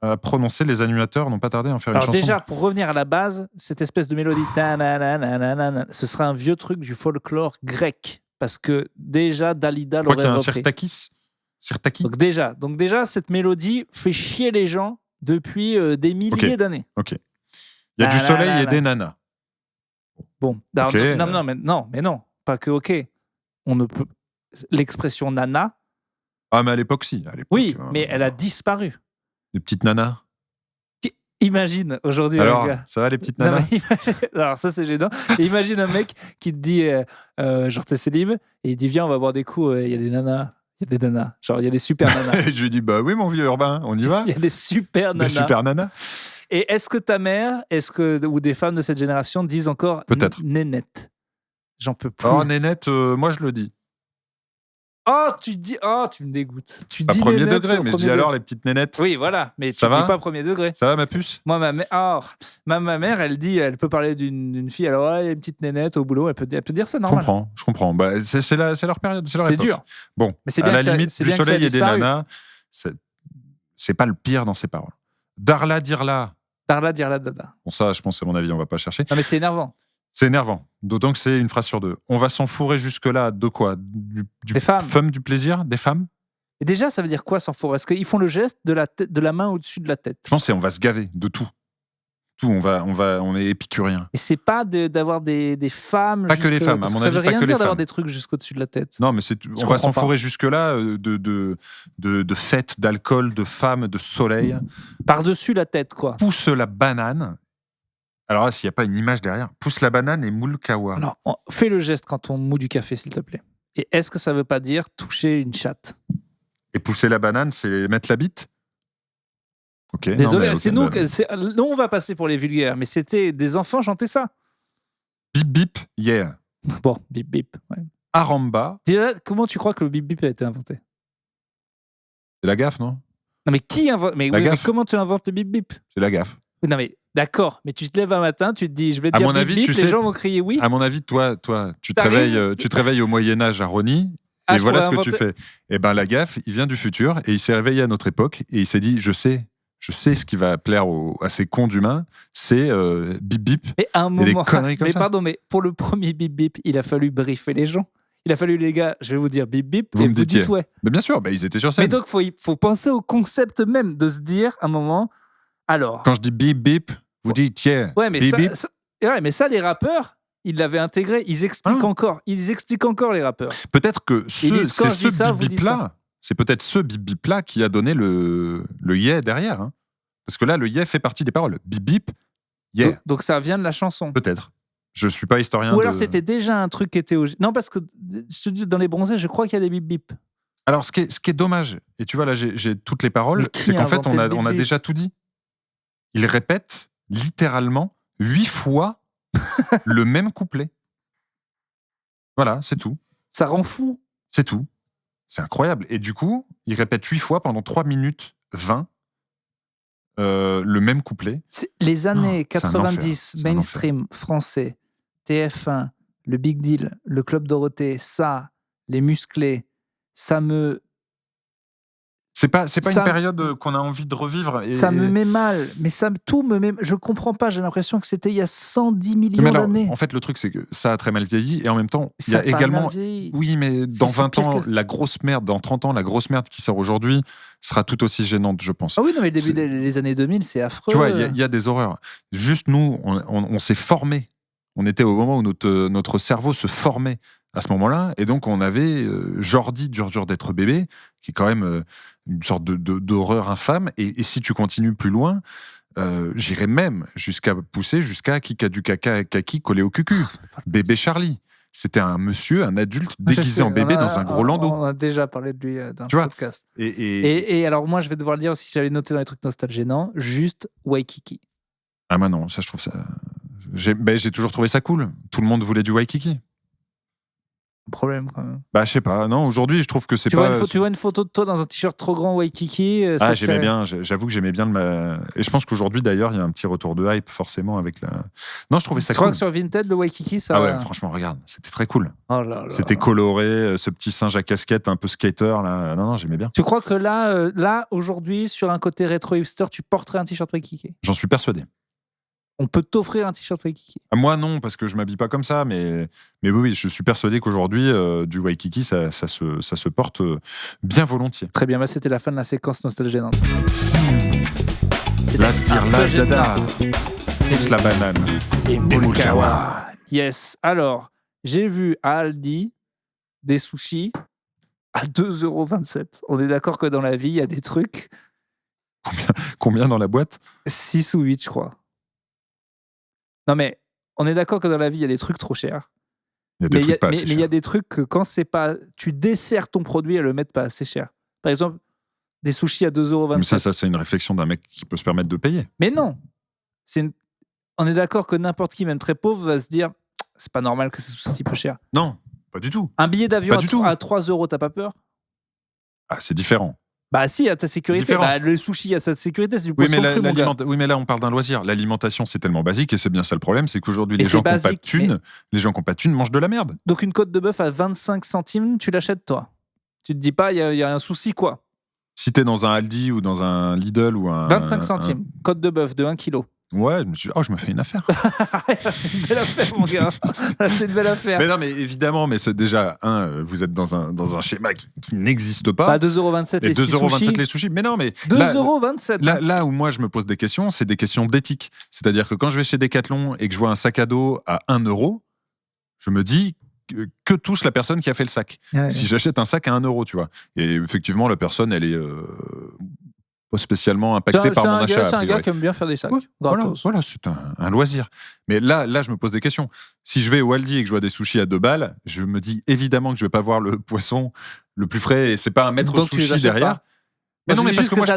à prononcer. Les animateurs n'ont pas tardé à en faire une chanson. Alors déjà, pour revenir à la base, cette espèce de mélodie, ce serait un vieux truc du folklore grec. Parce que déjà, Dalida l'aurait repris. Je crois qu'il y a un Sirtaki. Donc déjà, cette mélodie fait chier les gens depuis des milliers d'années. Ok. Il y a du soleil et des nanas. Bon. Mais non. Pas que ok. On ne peut... L'expression nana... Ah, mais à l'époque, si. Oui, mais elle a disparu. Les petites nanas. Imagine aujourd'hui. Alors, ça va les petites nanas? Alors, ça, c'est gênant. Imagine un mec qui te dit, genre, t'es célib, et il dit, viens, on va boire des coups, il y a des nanas. Genre, il y a des super nanas. Je lui dis, bah oui, mon vieux Urbain, on y va. Il y a des super nanas. Des super nanas. Et est-ce que ta mère, ou des femmes de cette génération disent encore peut-être nénette? J'en peux plus. Oh, nénette, moi, je le dis. Oh, tu me dégoûtes. Tu dis premier nénette, degré, mais je dis alors les petites nénettes. Oui, voilà, mais tu dis pas premier degré. Ça va, ma puce? Moi, ma mère, elle dit, elle peut parler d'une fille, alors il y a une petite nénette au boulot, elle peut dire ça normal. Je comprends. Bah, c'est leur période, c'est leur époque. C'est dur. Bon, mais c'est bien à la limite, du soleil et des nanas, c'est pas le pire dans ses paroles. Darla, dirla, dada. Bon, ça, je pense, à mon avis, on va pas chercher. Non, mais c'est énervant. C'est énervant, d'autant que c'est une phrase sur deux. On va s'en fourrer jusque-là de quoi? Des femmes. Du plaisir? Des femmes? Et déjà, ça veut dire quoi s'en fourrer? Est-ce qu'ils font le geste de la main au-dessus de la tête? Je pense qu'on va se gaver de tout. Tout, on est épicurien. Et c'est pas d'avoir des femmes. Pas que les femmes, à mon avis. Ça veut rien dire d'avoir des trucs jusqu'au-dessus de la tête. Non, mais on va s'enfourrer jusque-là de fêtes, d'alcool, de femmes, de soleil. Par-dessus la tête, quoi. Pousse la banane. Alors là, s'il n'y a pas une image derrière, pousse la banane et moule kawa. Alors, fais le geste quand on moue du café, s'il te plaît. Et est-ce que ça veut pas dire toucher une chatte? Et pousser la banane, c'est mettre la bite? Ok. Désolé, c'est nous, on va passer pour les vulgaires, mais c'était des enfants chantaient ça. Bip bip, yeah. Bon, bip bip. Ouais. Aramba. Déjà, comment tu crois que le bip bip a été inventé? C'est la gaffe, non? Non, mais qui invente? Mais comment tu inventes le bip bip? C'est la gaffe. Non, mais d'accord, mais tu te lèves un matin, tu te dis, je vais dire bip bip, les gens vont crier oui. À mon avis, toi, tu te réveilles au Moyen-Âge à Rony. Et voilà ce que tu fais. Et ben la gaffe, il vient du futur et il s'est réveillé à notre époque et il s'est dit, je sais ce qui va plaire à ces cons d'humains, c'est bip bip. Et à un moment, des conneries comme mais ça. Pardon, mais pour le premier bip bip, il a fallu briefer les gens. Il a fallu, les gars, je vais vous dire bip bip, vous dites ouais. Mais bien sûr, ils étaient sur scène. Mais donc, faut penser au concept même de se dire, à un moment, alors... Quand je dis bip bip, vous dites tiens, ouais, mais bip bip. Mais ça, les rappeurs, ils l'avaient intégré, ils expliquent encore, les rappeurs. Peut-être que ce bip bip là, c'est peut-être ce bip bip là qui a donné le yeah derrière. Hein. Parce que là, le yeah fait partie des paroles. Bip bip, yeah. Donc ça vient de la chanson. Peut-être. Je suis pas historien. Ou alors c'était déjà un truc qui était... Non, parce que je te dis, dans les bronzés, je crois qu'il y a des bip bip. Alors, ce qui est dommage, et tu vois, là, j'ai toutes les paroles, c'est qu'en fait, on a déjà tout dit. Il répète littéralement 8 fois le même couplet. Voilà, c'est tout. Ça rend fou. C'est tout. C'est incroyable. Et du coup, il répète 8 fois pendant 3 minutes 20 le même couplet. Les années 90, mainstream français, TF1, le Big Deal, le Club Dorothée, ça, les musclés, ça me... C'est pas une période qu'on a envie de revivre. Ça me met mal, mais tout me met... Je comprends pas, j'ai l'impression que c'était il y a 110 millions d'années. En fait, le truc, c'est que ça a très mal vieilli, et en même temps, il y a également... Oui, mais dans 20 ans, la grosse merde, dans 30 ans, la grosse merde qui sort aujourd'hui sera tout aussi gênante, je pense. Ah oui, non, mais le début des années 2000, c'est affreux. Tu vois, il y a des horreurs. Juste nous, on s'est formés. On était au moment où notre cerveau se formait à ce moment-là, et donc on avait Jordi dur d'être bébé, qui est quand même une sorte d'horreur infâme, et si tu continues plus loin, j'irais même jusqu'à pousser jusqu'à qui a du caca kaki collé au cucu. Bébé Charlie. C'était un monsieur, un adulte déguisé en bébé dans un gros landau. On a déjà parlé de lui dans le podcast. Et alors moi, je vais devoir le dire aussi, j'allais noter dans les trucs nostalgénants, juste Waikiki. Ah bah non, ça je trouve ça... J'ai toujours trouvé ça cool. Tout le monde voulait du Waikiki. Problème quand même. Bah je sais pas, non, aujourd'hui je trouve que c'est pas... Tu vois une photo de toi dans un t-shirt trop grand Waikiki, j'aimais bien, j'avoue que j'aimais bien et je pense qu'aujourd'hui d'ailleurs il y a un petit retour de hype forcément avec la... Non, je trouvais ça cool. Tu crois que sur Vinted, le Waikiki, ça... Ah ouais, franchement, regarde, c'était très cool. Oh là là. C'était coloré, ce petit singe à casquette un peu skater là, non, j'aimais bien. Tu crois que là aujourd'hui, sur un côté rétro hipster, tu porterais un t-shirt Waikiki? J'en suis persuadé. On peut t'offrir un t-shirt Waikiki? Moi non, parce que je m'habille pas comme ça, mais oui, je suis persuadé qu'aujourd'hui, du Waikiki, ça se porte bien volontiers. Très bien, c'était la fin de la séquence nostalgénante. La tire-lage dada, pousse la banane et Moulkawa. Yes, alors, j'ai vu à Aldi des sushis à 2,27 €. On est d'accord que dans la vie, il y a des trucs... Combien dans la boîte? 6 ou 8, je crois. Non, mais on est d'accord que dans la vie, il y a des trucs trop chers. Mais il y a des trucs que quand c'est pas... Tu desserres ton produit à le mettre pas assez cher. Par exemple, des sushis à 2,27 €. Mais ça, c'est une réflexion d'un mec qui peut se permettre de payer. Mais non. On est d'accord que n'importe qui, même très pauvre, va se dire c'est pas normal que ce soit si peu cher. Non, pas du tout. Un billet d'avion à 3 €, t'as pas peur? Ah, c'est différent. Bah si, à ta sécurité. Bah, le sushi à sa sécurité, c'est du poisson cru, mon gars. Oui, mais là, on parle d'un loisir. L'alimentation, c'est tellement basique, et c'est bien ça le problème, c'est qu'aujourd'hui, les gens qui n'ont pas de thunes mangent de la merde. Donc une côte de bœuf à 25 centimes, tu l'achètes, toi? Tu te dis pas, il y a un souci, quoi? Si t'es dans un Aldi ou dans un Lidl ou un... 25 centimes, côte de bœuf de 1 kg. Ouais, je me suis dit, je me fais une affaire. C'est une belle affaire, mon gars. C'est une belle affaire. Mais non, mais évidemment, mais c'est déjà, vous êtes dans un schéma qui n'existe pas. 2,27 €. Et 2,27 € les sushis. Mais non, mais. 2,27 €. Là où moi je me pose des questions, c'est des questions d'éthique. C'est-à-dire que quand je vais chez Decathlon et que je vois un sac à dos à 1 €, je me dis que touche la personne qui a fait le sac. Ouais. Si j'achète un sac à 1 €, tu vois. Et effectivement, la personne, elle est pas spécialement impactée par mon achat. C'est un gars qui aime bien faire des sacs. Ouais, voilà, c'est un loisir. Mais là, je me pose des questions. Si je vais au Aldi et que je vois des sushis à 2 balles, je me dis évidemment que je vais pas voir le poisson le plus frais et c'est pas un maître Donc, sushi derrière. Mais non, mais parce que moi, je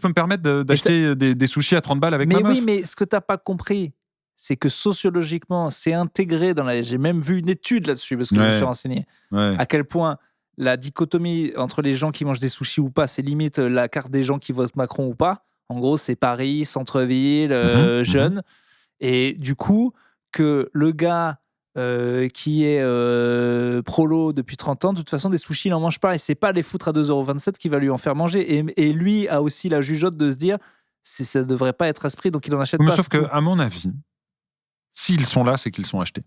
peux me permettre d'acheter des sushis à 30 balles avec ma meuf. Mais oui, mais ce que t'as pas compris, c'est que sociologiquement, c'est intégré dans la... J'ai même vu une étude là-dessus, parce que je me suis renseigné. À quel point la dichotomie entre les gens qui mangent des sushis ou pas, c'est limite la carte des gens qui votent Macron ou pas. En gros, c'est Paris, centre-ville, jeunes. Et du coup, que le gars qui est prolo depuis 30 ans, de toute façon, des sushis, il n'en mange pas. Et c'est pas les foutre à 2,27 € qui va lui en faire manger. Et lui a aussi la jugeote de se dire, ça ne devrait pas être à ce prix, donc il en achète pas. Sauf qu'à mon avis, s'ils sont là, c'est qu'ils sont achetés.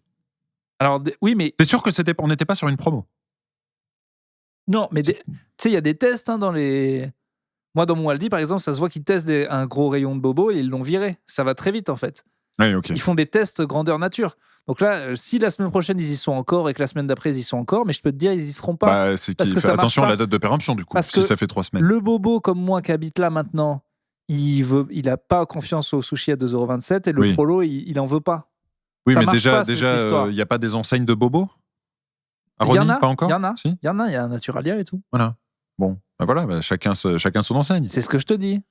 Alors, oui, mais... T'es sûr que on n'était pas sur une promo? Non, mais tu sais, il y a des tests dans les... Moi, dans mon Aldi, par exemple, ça se voit qu'ils testent un gros rayon de bobo et ils l'ont viré. Ça va très vite, en fait. Oui, okay. Ils font des tests grandeur nature. Donc là, si la semaine prochaine, ils y sont encore et que la semaine d'après, ils y sont encore, mais je peux te dire, ils y seront pas. Parce que ça attention à la date de péremption, du coup, parce que ça fait 3 semaines. Le bobo, comme moi, qui habite là maintenant, il n'a pas confiance au sushi à 2,27 € et le prolo, il en veut pas. Oui, ça mais déjà, il n'y a pas des enseignes de bobo? Il y en a, pas encore. Il y en a, il y a un Naturalia et tout. Voilà. Bon, chacun son enseigne. C'est ce que je te dis.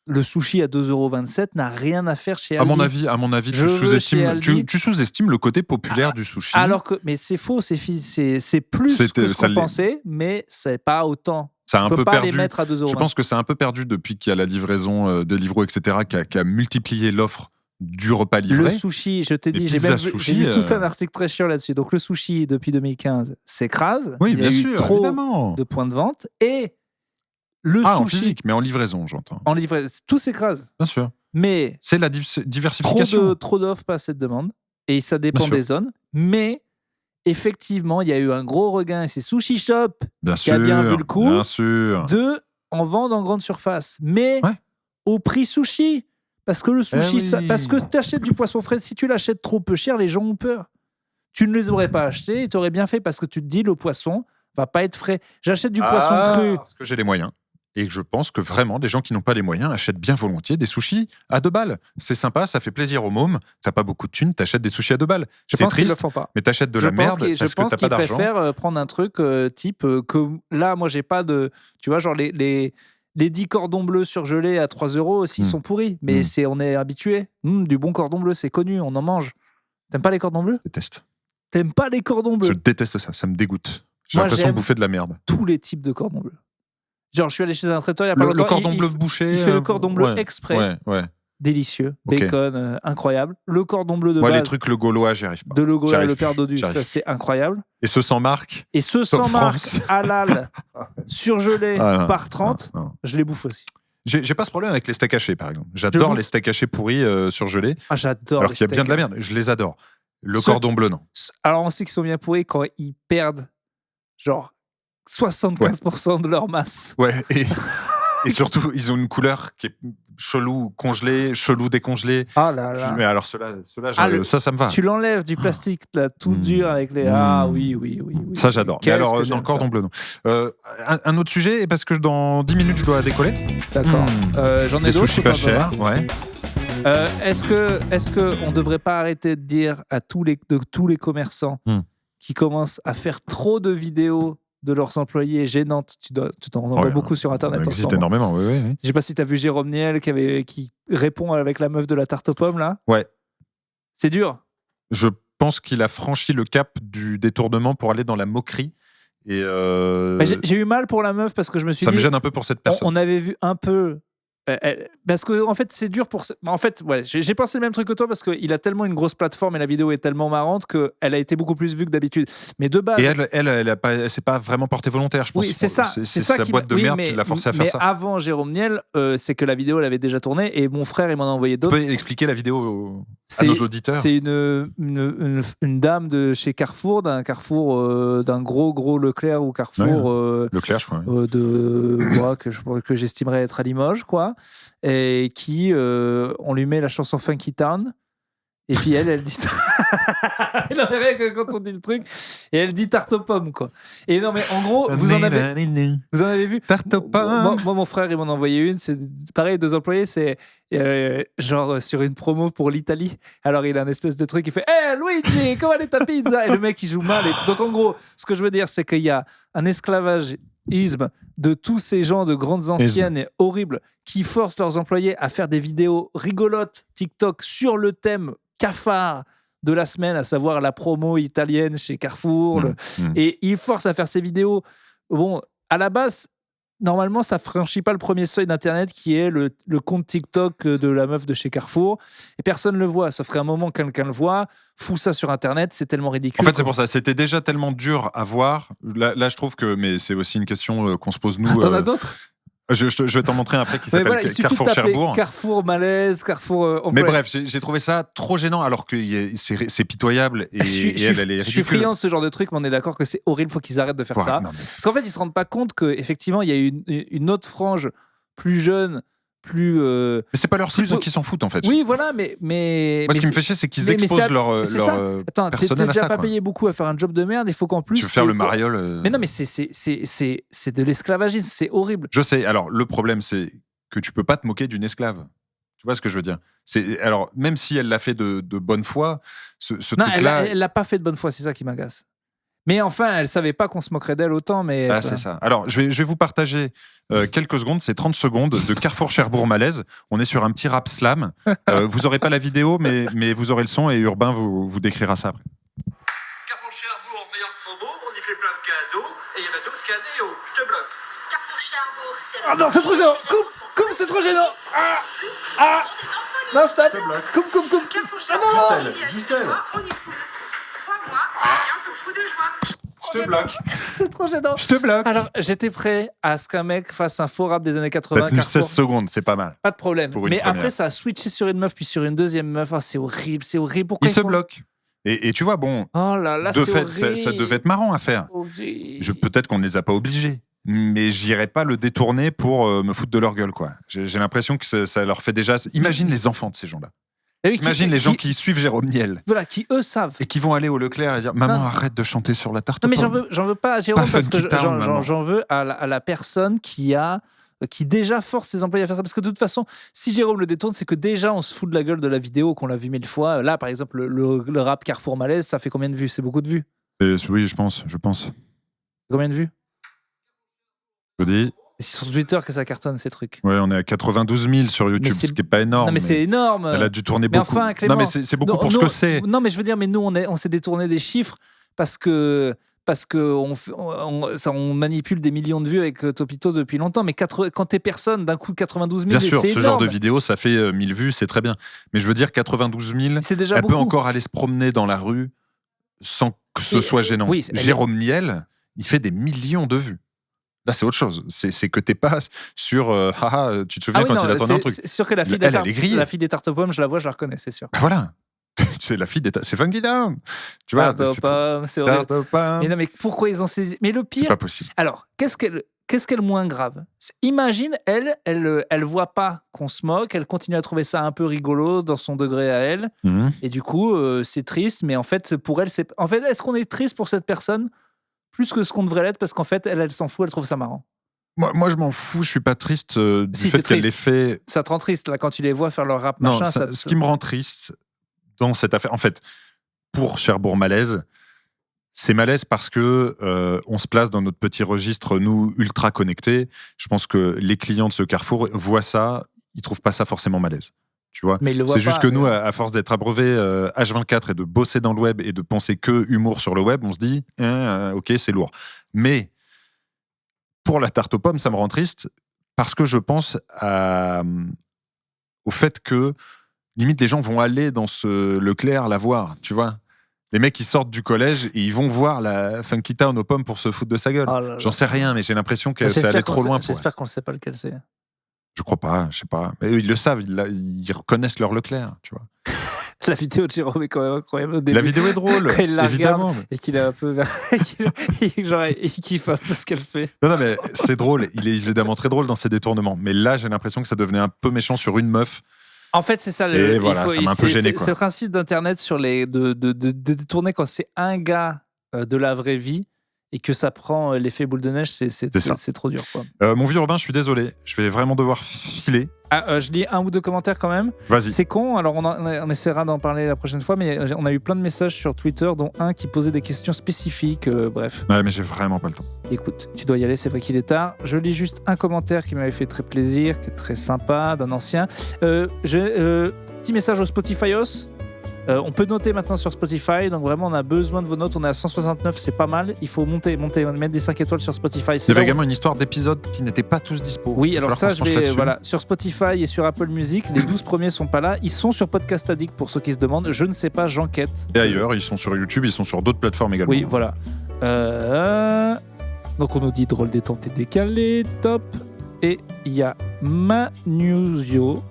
Le sushi à 2,27 € n'a rien à faire chez Aldi. À mon avis, tu sous-estimes le côté populaire du sushi. Mais c'est faux, c'est plus que ce qu'on pensait, mais c'est pas autant. Ça a un peu pas perdu. Les mettre à 2,27 €. Je pense que c'est un peu perdu depuis qu'il y a la livraison Deliveroo, etc., qui a multiplié l'offre du repas livré. Le sushi, je t'ai dit, j'ai vu tout un article très chiant là-dessus. Donc le sushi, depuis 2015, s'écrase. Oui, bien sûr, trop de points de vente. Et le sushi... en physique, mais en livraison, j'entends. En livraison, tout s'écrase. Bien sûr. Mais c'est la diversification. Trop d'offres, pas assez de demande. Et ça dépend des zones. Mais effectivement, il y a eu un gros regain. Et c'est Sushi Shop qui a bien vu le coup en vendre en grande surface. Mais au prix sushi. Parce que le sushi, parce que tu achètes du poisson frais, si tu l'achètes trop peu cher, les gens ont peur. Tu ne les aurais pas achetés et tu aurais bien fait parce que tu te dis le poisson va pas être frais. J'achète du poisson cru. Parce que j'ai les moyens. Et je pense que vraiment, des gens qui n'ont pas les moyens achètent bien volontiers des sushis à 2 balles. C'est sympa, ça fait plaisir aux mômes. T'as pas beaucoup de thunes, t'achètes des sushis à 2 balles. C'est triste, le font pas. Mais t'achètes de la merde parce que t'as pas d'argent. Je pense qu'ils préfèrent prendre un truc type que là, moi, j'ai pas de... Tu vois, genre les 10 cordons bleus surgelés à 3 € s'ils sont pourris. Mais on est habitué. Du bon cordon bleu, c'est connu, on en mange. T'aimes pas les cordons bleus? Je déteste. T'aimes pas les cordons bleus? Je déteste ça me dégoûte. J'ai l'impression de bouffer de la merde. Tous les types de cordons bleus. Genre, je suis allé chez un traiteur il y a pas longtemps. Le cordon bleu bouché. Il fait le cordon bleu exprès. Délicieux. Bacon, incroyable. Le cordon bleu de base. Les trucs le gaulois, j'y arrive pas. De le gaulois, le père Dodu, ça c'est incroyable. Et ceux sans marque. Et ceux sans marque, halal, surgelés par 30, je les bouffe aussi. J'ai pas ce problème avec les steaks hachés, par exemple. J'adore les steaks hachés pourris surgelés. J'adore. Alors qu'il y a bien de la merde. Je les adore. Le cordon bleu, non. Alors on sait qu'ils sont bien pourris quand ils perdent genre 75% de leur masse. Ouais, et surtout, ils ont une couleur qui est chelou congelé, chelou décongelé. Ah là là. Mais alors, ceux-là ça me va. Tu l'enlèves du plastique, là, tout dur avec les... oui. Ça, j'adore. Mais alors, dans le cordon bleu, non. Un autre sujet, parce que dans 10 minutes, je dois décoller. D'accord. J'en ai d'autres. Des sushis pas chers, ouais. Est-ce que on devrait pas arrêter de dire à tous les commerçants qui commencent à faire trop de vidéos de leurs employés gênantes, tu t'en vois beaucoup sur Internet. Ça existe énormément, oui. Je sais pas si tu as vu Jérôme Niel qui répond avec la meuf de la tarte aux pommes, là. Ouais. C'est dur. Je pense qu'il a franchi le cap du détournement pour aller dans la moquerie. Et j'ai eu mal pour la meuf parce que je me suis dit... Ça me gêne un peu pour cette personne. On avait vu un peu parce que en fait c'est dur pour. En fait, ouais, j'ai pensé le même truc que toi parce qu'il a tellement une grosse plateforme et la vidéo est tellement marrante qu'elle a été beaucoup plus vue que d'habitude. Mais de base. Et elle s'est pas vraiment portée volontaire, je pense. Oui, c'est ça. C'est sa boîte de merde qui l'a forcé à faire ça. Mais avant Jérôme Niel, c'est que la vidéo elle avait déjà tourné et mon frère il m'en a envoyé d'autres. Tu peux expliquer la vidéo à nos auditeurs? C'est une dame de chez Carrefour, d'un gros Leclerc ou Carrefour. Leclerc, je crois. Que j'estimerais être à Limoges, quoi. Et qui, on lui met la chanson Funky Town. Et puis elle dit. Non, mais rien que quand on dit le truc. Et elle dit tarte aux pommes, quoi. Et non, mais en gros, vous en avez vu. Tarte aux pommes. Moi, mon frère, il m'en a envoyé une. C'est pareil, 2 employés. C'est genre sur une promo pour l'Italie. Alors, il a un espèce de truc. Il fait Hey Luigi, comment est ta pizza? Et le mec, il joue mal. Donc, en gros, ce que je veux dire, c'est qu'il y a un esclavagisme de tous ces gens de grandes anciennes et horribles qui forcent leurs employés à faire des vidéos rigolotes TikTok sur le thème cafard de la semaine, à savoir la promo italienne chez Carrefour. Et ils forcent à faire ces vidéos. Bon, à la base, normalement, ça franchit pas le premier seuil d'Internet qui est le compte TikTok de la meuf de chez Carrefour. Et personne ne le voit. Sauf qu'à un moment, quelqu'un le voit, fout ça sur Internet, c'est tellement ridicule. En fait, c'est pour ça. C'était déjà tellement dur à voir. Là, je trouve que... Mais c'est aussi une question qu'on se pose nous. T'en as d'autres ? Je vais t'en montrer après qui s'appelle Carrefour Cherbourg. Carrefour malaise, Carrefour. Mais bref, j'ai trouvé ça trop gênant alors que c'est pitoyable et elle est ridicule. Je suis friand de ce genre de truc, mais on est d'accord que c'est horrible. Faut qu'ils arrêtent de faire ça. Parce qu'en fait, ils se rendent pas compte que effectivement, il y a une autre frange plus jeune. Mais c'est pas leur site, donc ils s'en foutent en fait. Oui, voilà, mais moi, ce qui me fait chier, c'est qu'ils exposent leur personnel à ça. Attends, t'es déjà pas payé beaucoup à faire un job de merde, il faut qu'en plus. Tu veux faire le mariole. Mais non, mais c'est de l'esclavagisme, c'est horrible. Je sais. Alors, le problème, c'est que tu peux pas te moquer d'une esclave. Tu vois ce que je veux dire? Alors, même si elle l'a fait de bonne foi, ce truc-là. Elle l'a pas fait de bonne foi, c'est ça qui m'agace. Mais enfin, elle savait pas qu'on se moquerait d'elle autant. Mais c'est ça. Alors, je vais vous partager quelques secondes, c'est 30 secondes de Carrefour Cherbourg malaise. On est sur un petit rap slam. Vous n'aurez pas la vidéo, mais vous aurez le son et Urbain vous décrira ça après. Carrefour Cherbourg, meilleur promo, on y fait plein de cadeaux et il y en a tous cadeaux. Je te bloque. Carrefour Cherbourg, c'est. Ah non, c'est trop gênant. Coupe, c'est trop gênant. Non, stop. Coupe. Justel. On y trouve 3 mois et on s'en fout de joie. Je te bloque. C'est trop gênant. Je te bloque. Alors, j'étais prêt à ce qu'un mec fasse un faux rap des années 80. T'as tenu 16 secondes, c'est pas mal. Pas de problème. Mais après, ça a switché sur une meuf, puis sur une deuxième meuf. Oh, c'est horrible. Pourquoi il se bloque. Et tu vois, bon, oh là, de fait, ça devait être marrant à faire. Peut-être qu'on ne les a pas obligés. Mais j'irai pas le détourner pour me foutre de leur gueule, quoi. J'ai l'impression que ça leur fait déjà. Imagine les enfants de ces gens-là. Imagine les gens qui suivent Jérôme Niel. Voilà, qui eux savent. Et qui vont aller au Leclerc et dire Maman, arrête de chanter sur la tarte. Non, mais j'en veux pas à Jérôme parce que j'en veux à la personne qui déjà force ses employés à faire ça. Parce que de toute façon, si Jérôme le détourne, c'est que déjà on se fout de la gueule de la vidéo qu'on l'a vu 1000 fois. Là, par exemple, le rap Carrefour Malaise, ça fait combien de vues? C'est beaucoup de vues. Oui, je pense. Combien de vues? Je dis. C'est sur Twitter que ça cartonne ces trucs. Ouais, on est à 92 000 sur YouTube, ce qui est pas énorme. Non, mais c'est énorme. Elle a dû tourner beaucoup. Enfin, Clément, non, mais c'est beaucoup pour ce que c'est. Non, mais je veux dire, mais nous, on s'est détourné des chiffres parce que on manipule des millions de vues avec Topito depuis longtemps. Mais quand t'es personne, d'un coup 92 000, bien sûr, c'est ce énorme. genre de vidéo, ça fait 1000 vues, c'est très bien. Mais je veux dire, 92 000, c'est déjà elle beaucoup. peut encore aller se promener dans la rue sans que ce soit gênant. Oui, Jérôme Niel, il fait des millions de vues. Là, c'est autre chose. C'est que t'es pas sur. Tu te souviens quand il attendait un truc. C'est sûr que la fille des tartes aux pommes, je la vois, je la reconnais, c'est sûr. Ben voilà. C'est la fille des c'est Funky Town. Tu vois, tarte aux pommes, c'est horrible. Mais non, mais pourquoi ils ont saisi? Mais le pire. C'est pas possible. Alors, qu'est-ce qu'elle est le moins grave? Imagine, elle voit pas qu'on se moque, elle continue à trouver ça un peu rigolo dans son degré à elle. Et du coup, c'est triste, mais en fait, pour elle, c'est. En fait, est-ce qu'on est triste pour cette personne? Plus que ce qu'on devrait l'être, parce qu'en fait, elle s'en fout, elle trouve ça marrant. Moi, je m'en fous, je suis pas triste du fait qu'elle l'ait fait. Ça te rend triste, là, quand tu les vois faire leur rap, non, machin. Ce qui me rend triste dans cette affaire, en fait, pour Cherbourg malaise, c'est malaise parce que on se place dans notre petit registre, nous, ultra connectés. Je pense que les clients de ce Carrefour voient ça, ils trouvent pas ça forcément malaise. Tu vois, c'est juste que nous, à force d'être abreuvés H24 et de bosser dans le web et de penser que humour sur le web, on se dit ok, c'est lourd. Mais pour la tarte aux pommes, ça me rend triste parce que je pense au fait que limite les gens vont aller dans ce Leclerc la voir, tu vois. Les mecs ils sortent du collège et ils vont voir la Funky Town aux pommes pour se foutre de sa gueule. J'en sais rien, mais j'ai l'impression que c'est allé trop loin. J'espère qu'on ne sait pas lequel c'est. Je crois pas, je sais pas. Mais eux, ils le savent, ils reconnaissent leur Leclerc, tu vois. La vidéo de Jérôme est quand même incroyable au début. La vidéo est drôle, quand il la évidemment. Regarde et qu'il est un peu... genre, il kiffe un peu ce qu'elle fait. Non, mais c'est drôle. Il est évidemment très drôle dans ses détournements. Mais là, j'ai l'impression que ça devenait un peu méchant sur une meuf. En fait, c'est ça. Et voilà, ça m'a un peu gêné. C'est le principe d'Internet sur de détourner quand c'est un gars de la vraie vie et que ça prend l'effet boule de neige, c'est trop dur. Quoi. Mon vieux Robin, je suis désolé. Je vais vraiment devoir filer. Je lis un ou deux commentaires quand même. Vas-y. C'est con, alors on essaiera d'en parler la prochaine fois, mais on a eu plein de messages sur Twitter, dont un qui posait des questions spécifiques. Bref. Ouais, mais j'ai vraiment pas le temps. Écoute, tu dois y aller, c'est vrai qu'il est tard. Je lis juste un commentaire qui m'avait fait très plaisir, qui est très sympa, d'un ancien. Petit message au Spotify-os. On peut noter maintenant sur Spotify, donc vraiment on a besoin de vos notes. On est à 169, c'est pas mal. Il faut monter, mettre des 5 étoiles sur Spotify. Il y avait également une histoire d'épisodes qui n'étaient pas tous dispo. Oui, alors ça, je vais. Voilà, sur Spotify et sur Apple Music, les 12 premiers sont pas là. Ils sont sur Podcast Addict pour ceux qui se demandent. Je ne sais pas, j'enquête. Et ailleurs, ils sont sur YouTube, ils sont sur d'autres plateformes également. Oui, voilà. Donc on nous dit drôle détente et décalé, top. Et il y a Manuzio.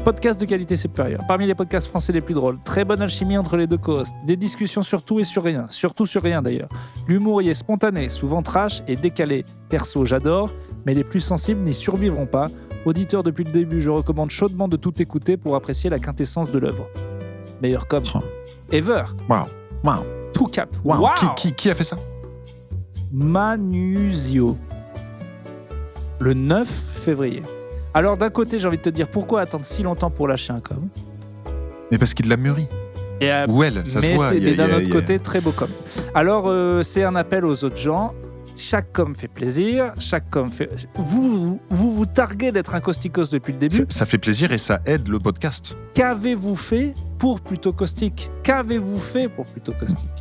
Podcast de qualité supérieure. Parmi les podcasts français les plus drôles, très bonne alchimie entre les deux co-hosts, des discussions sur tout et sur rien, surtout sur rien d'ailleurs. L'humour y est spontané, souvent trash et décalé. Perso, j'adore, mais les plus sensibles n'y survivront pas. Auditeur depuis le début, je recommande chaudement de tout écouter pour apprécier la quintessence de l'œuvre. Meilleur com ever. Wow. Tout cap. Wow. Qui a fait ça? Manuzio. Le 9 février. Alors d'un côté, j'ai envie de te dire pourquoi attendre si longtemps pour lâcher un com. Mais parce qu'il l'a mûri. Ou elle, ça se voit. Mais d'un autre côté, très beau com. Alors c'est un appel aux autres gens. Chaque com fait plaisir. Chaque com fait. Vous targuez d'être un causticos depuis le début. Ça fait plaisir et ça aide le podcast. Qu'avez-vous fait pour Plutôt Caustique? Qu'avez-vous fait pour Plutôt Caustique?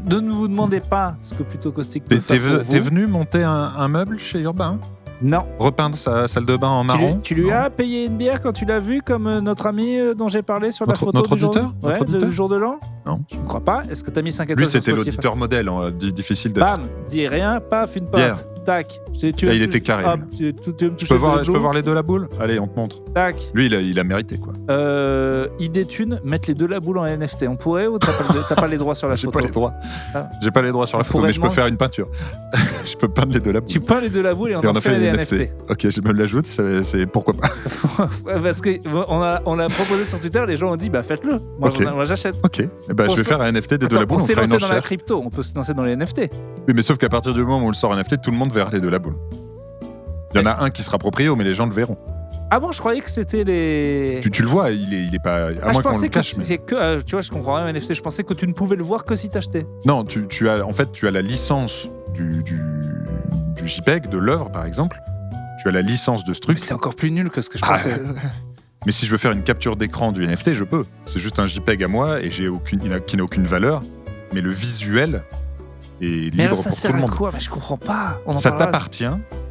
Ne vous demandez pas ce que Plutôt Caustique peut faire pour vous. T'es venu monter un meuble chez Urbain? Non. Repeindre sa salle de bain en marron. Tu lui as payé une bière quand tu l'as vu, comme notre ami dont j'ai parlé sur la photo notre du auditeur du jour de l'an? Non. Je ne crois pas. Est-ce que tu as mis 5 étoiles Lui, sur c'était Spotify? l'auditeur modèle, difficile d'être. Bam, dis rien, paf, une pote. Tac. Là, il était carré. Hop, tu peux voir les deux la boule? Allez, on te montre. Tac. Lui, il a mérité, quoi. Idée thune, mettre les deux la boule en NFT. On pourrait ou t'as pas les droits sur la photo? J'ai pas les droits. J'ai pas les droits sur la photo, mais je peux faire une peinture. Je peux peindre les deux la boule. Tu peins les deux la boule et on en fait des NFT. Ok, je me l'ajoute, c'est pourquoi pas. Parce qu'on l'a proposé sur Twitter, les gens ont dit faites-le. Moi j'achète. Ok, je vais faire un NFT des deux la boule. On s'est lancé dans la crypto, on peut se lancer dans les NFT. Oui, mais sauf qu'à partir du moment où on le sort en NFT, tout le monde verra les deux la boule. Il y en a un qui sera proprio, mais les gens le verront. Ah bon, je croyais que c'était les. Tu le vois, il est pas. À moins qu'on le cache. C'est que, tu vois, je comprends rien, NFT. Je pensais que tu ne pouvais le voir que si t'achetais. Non, tu as la licence du JPEG, de l'œuvre par exemple. Tu as la licence de ce truc. C'est encore plus nul que ce que je pensais. Mais si je veux faire une capture d'écran du NFT, je peux. C'est juste un JPEG à moi et qui n'a aucune valeur. Mais le visuel est libre mais alors, ça pour sert tout le monde. À quoi? Mais je comprends pas. Ça t'appartient.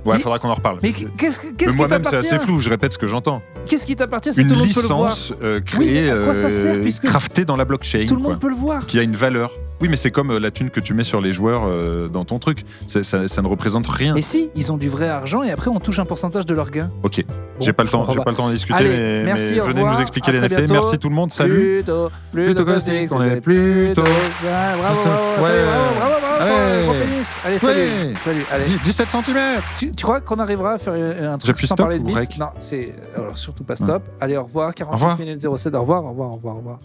Ouais, il faudra qu'on en reparle. Mais qu'est-ce qui t'appartient? Moi-même, c'est assez flou. Je répète ce que j'entends. Qu'est-ce qui t'appartient si tout le monde peut le voir? Une licence créée, craftée dans la blockchain. Tout le monde peut le voir. Qui a une valeur. Oui, mais c'est comme la thune que tu mets sur les joueurs dans ton truc. Ça ne représente rien. Mais si, ils ont du vrai argent et après on touche un pourcentage de leur gain. Ok, j'ai pas le temps d'en discuter. Allez, merci, mais venez nous expliquer les NFT. Merci tout le monde, salut. Plutôt Caustique, on est plutôt. Bravo. Allez, salut. Allez. 17 cm. Tu crois qu'on arrivera à faire un truc sans parler de bits? Non, c'est surtout pas stop. Allez, au revoir. 48 minutes 07. Au revoir.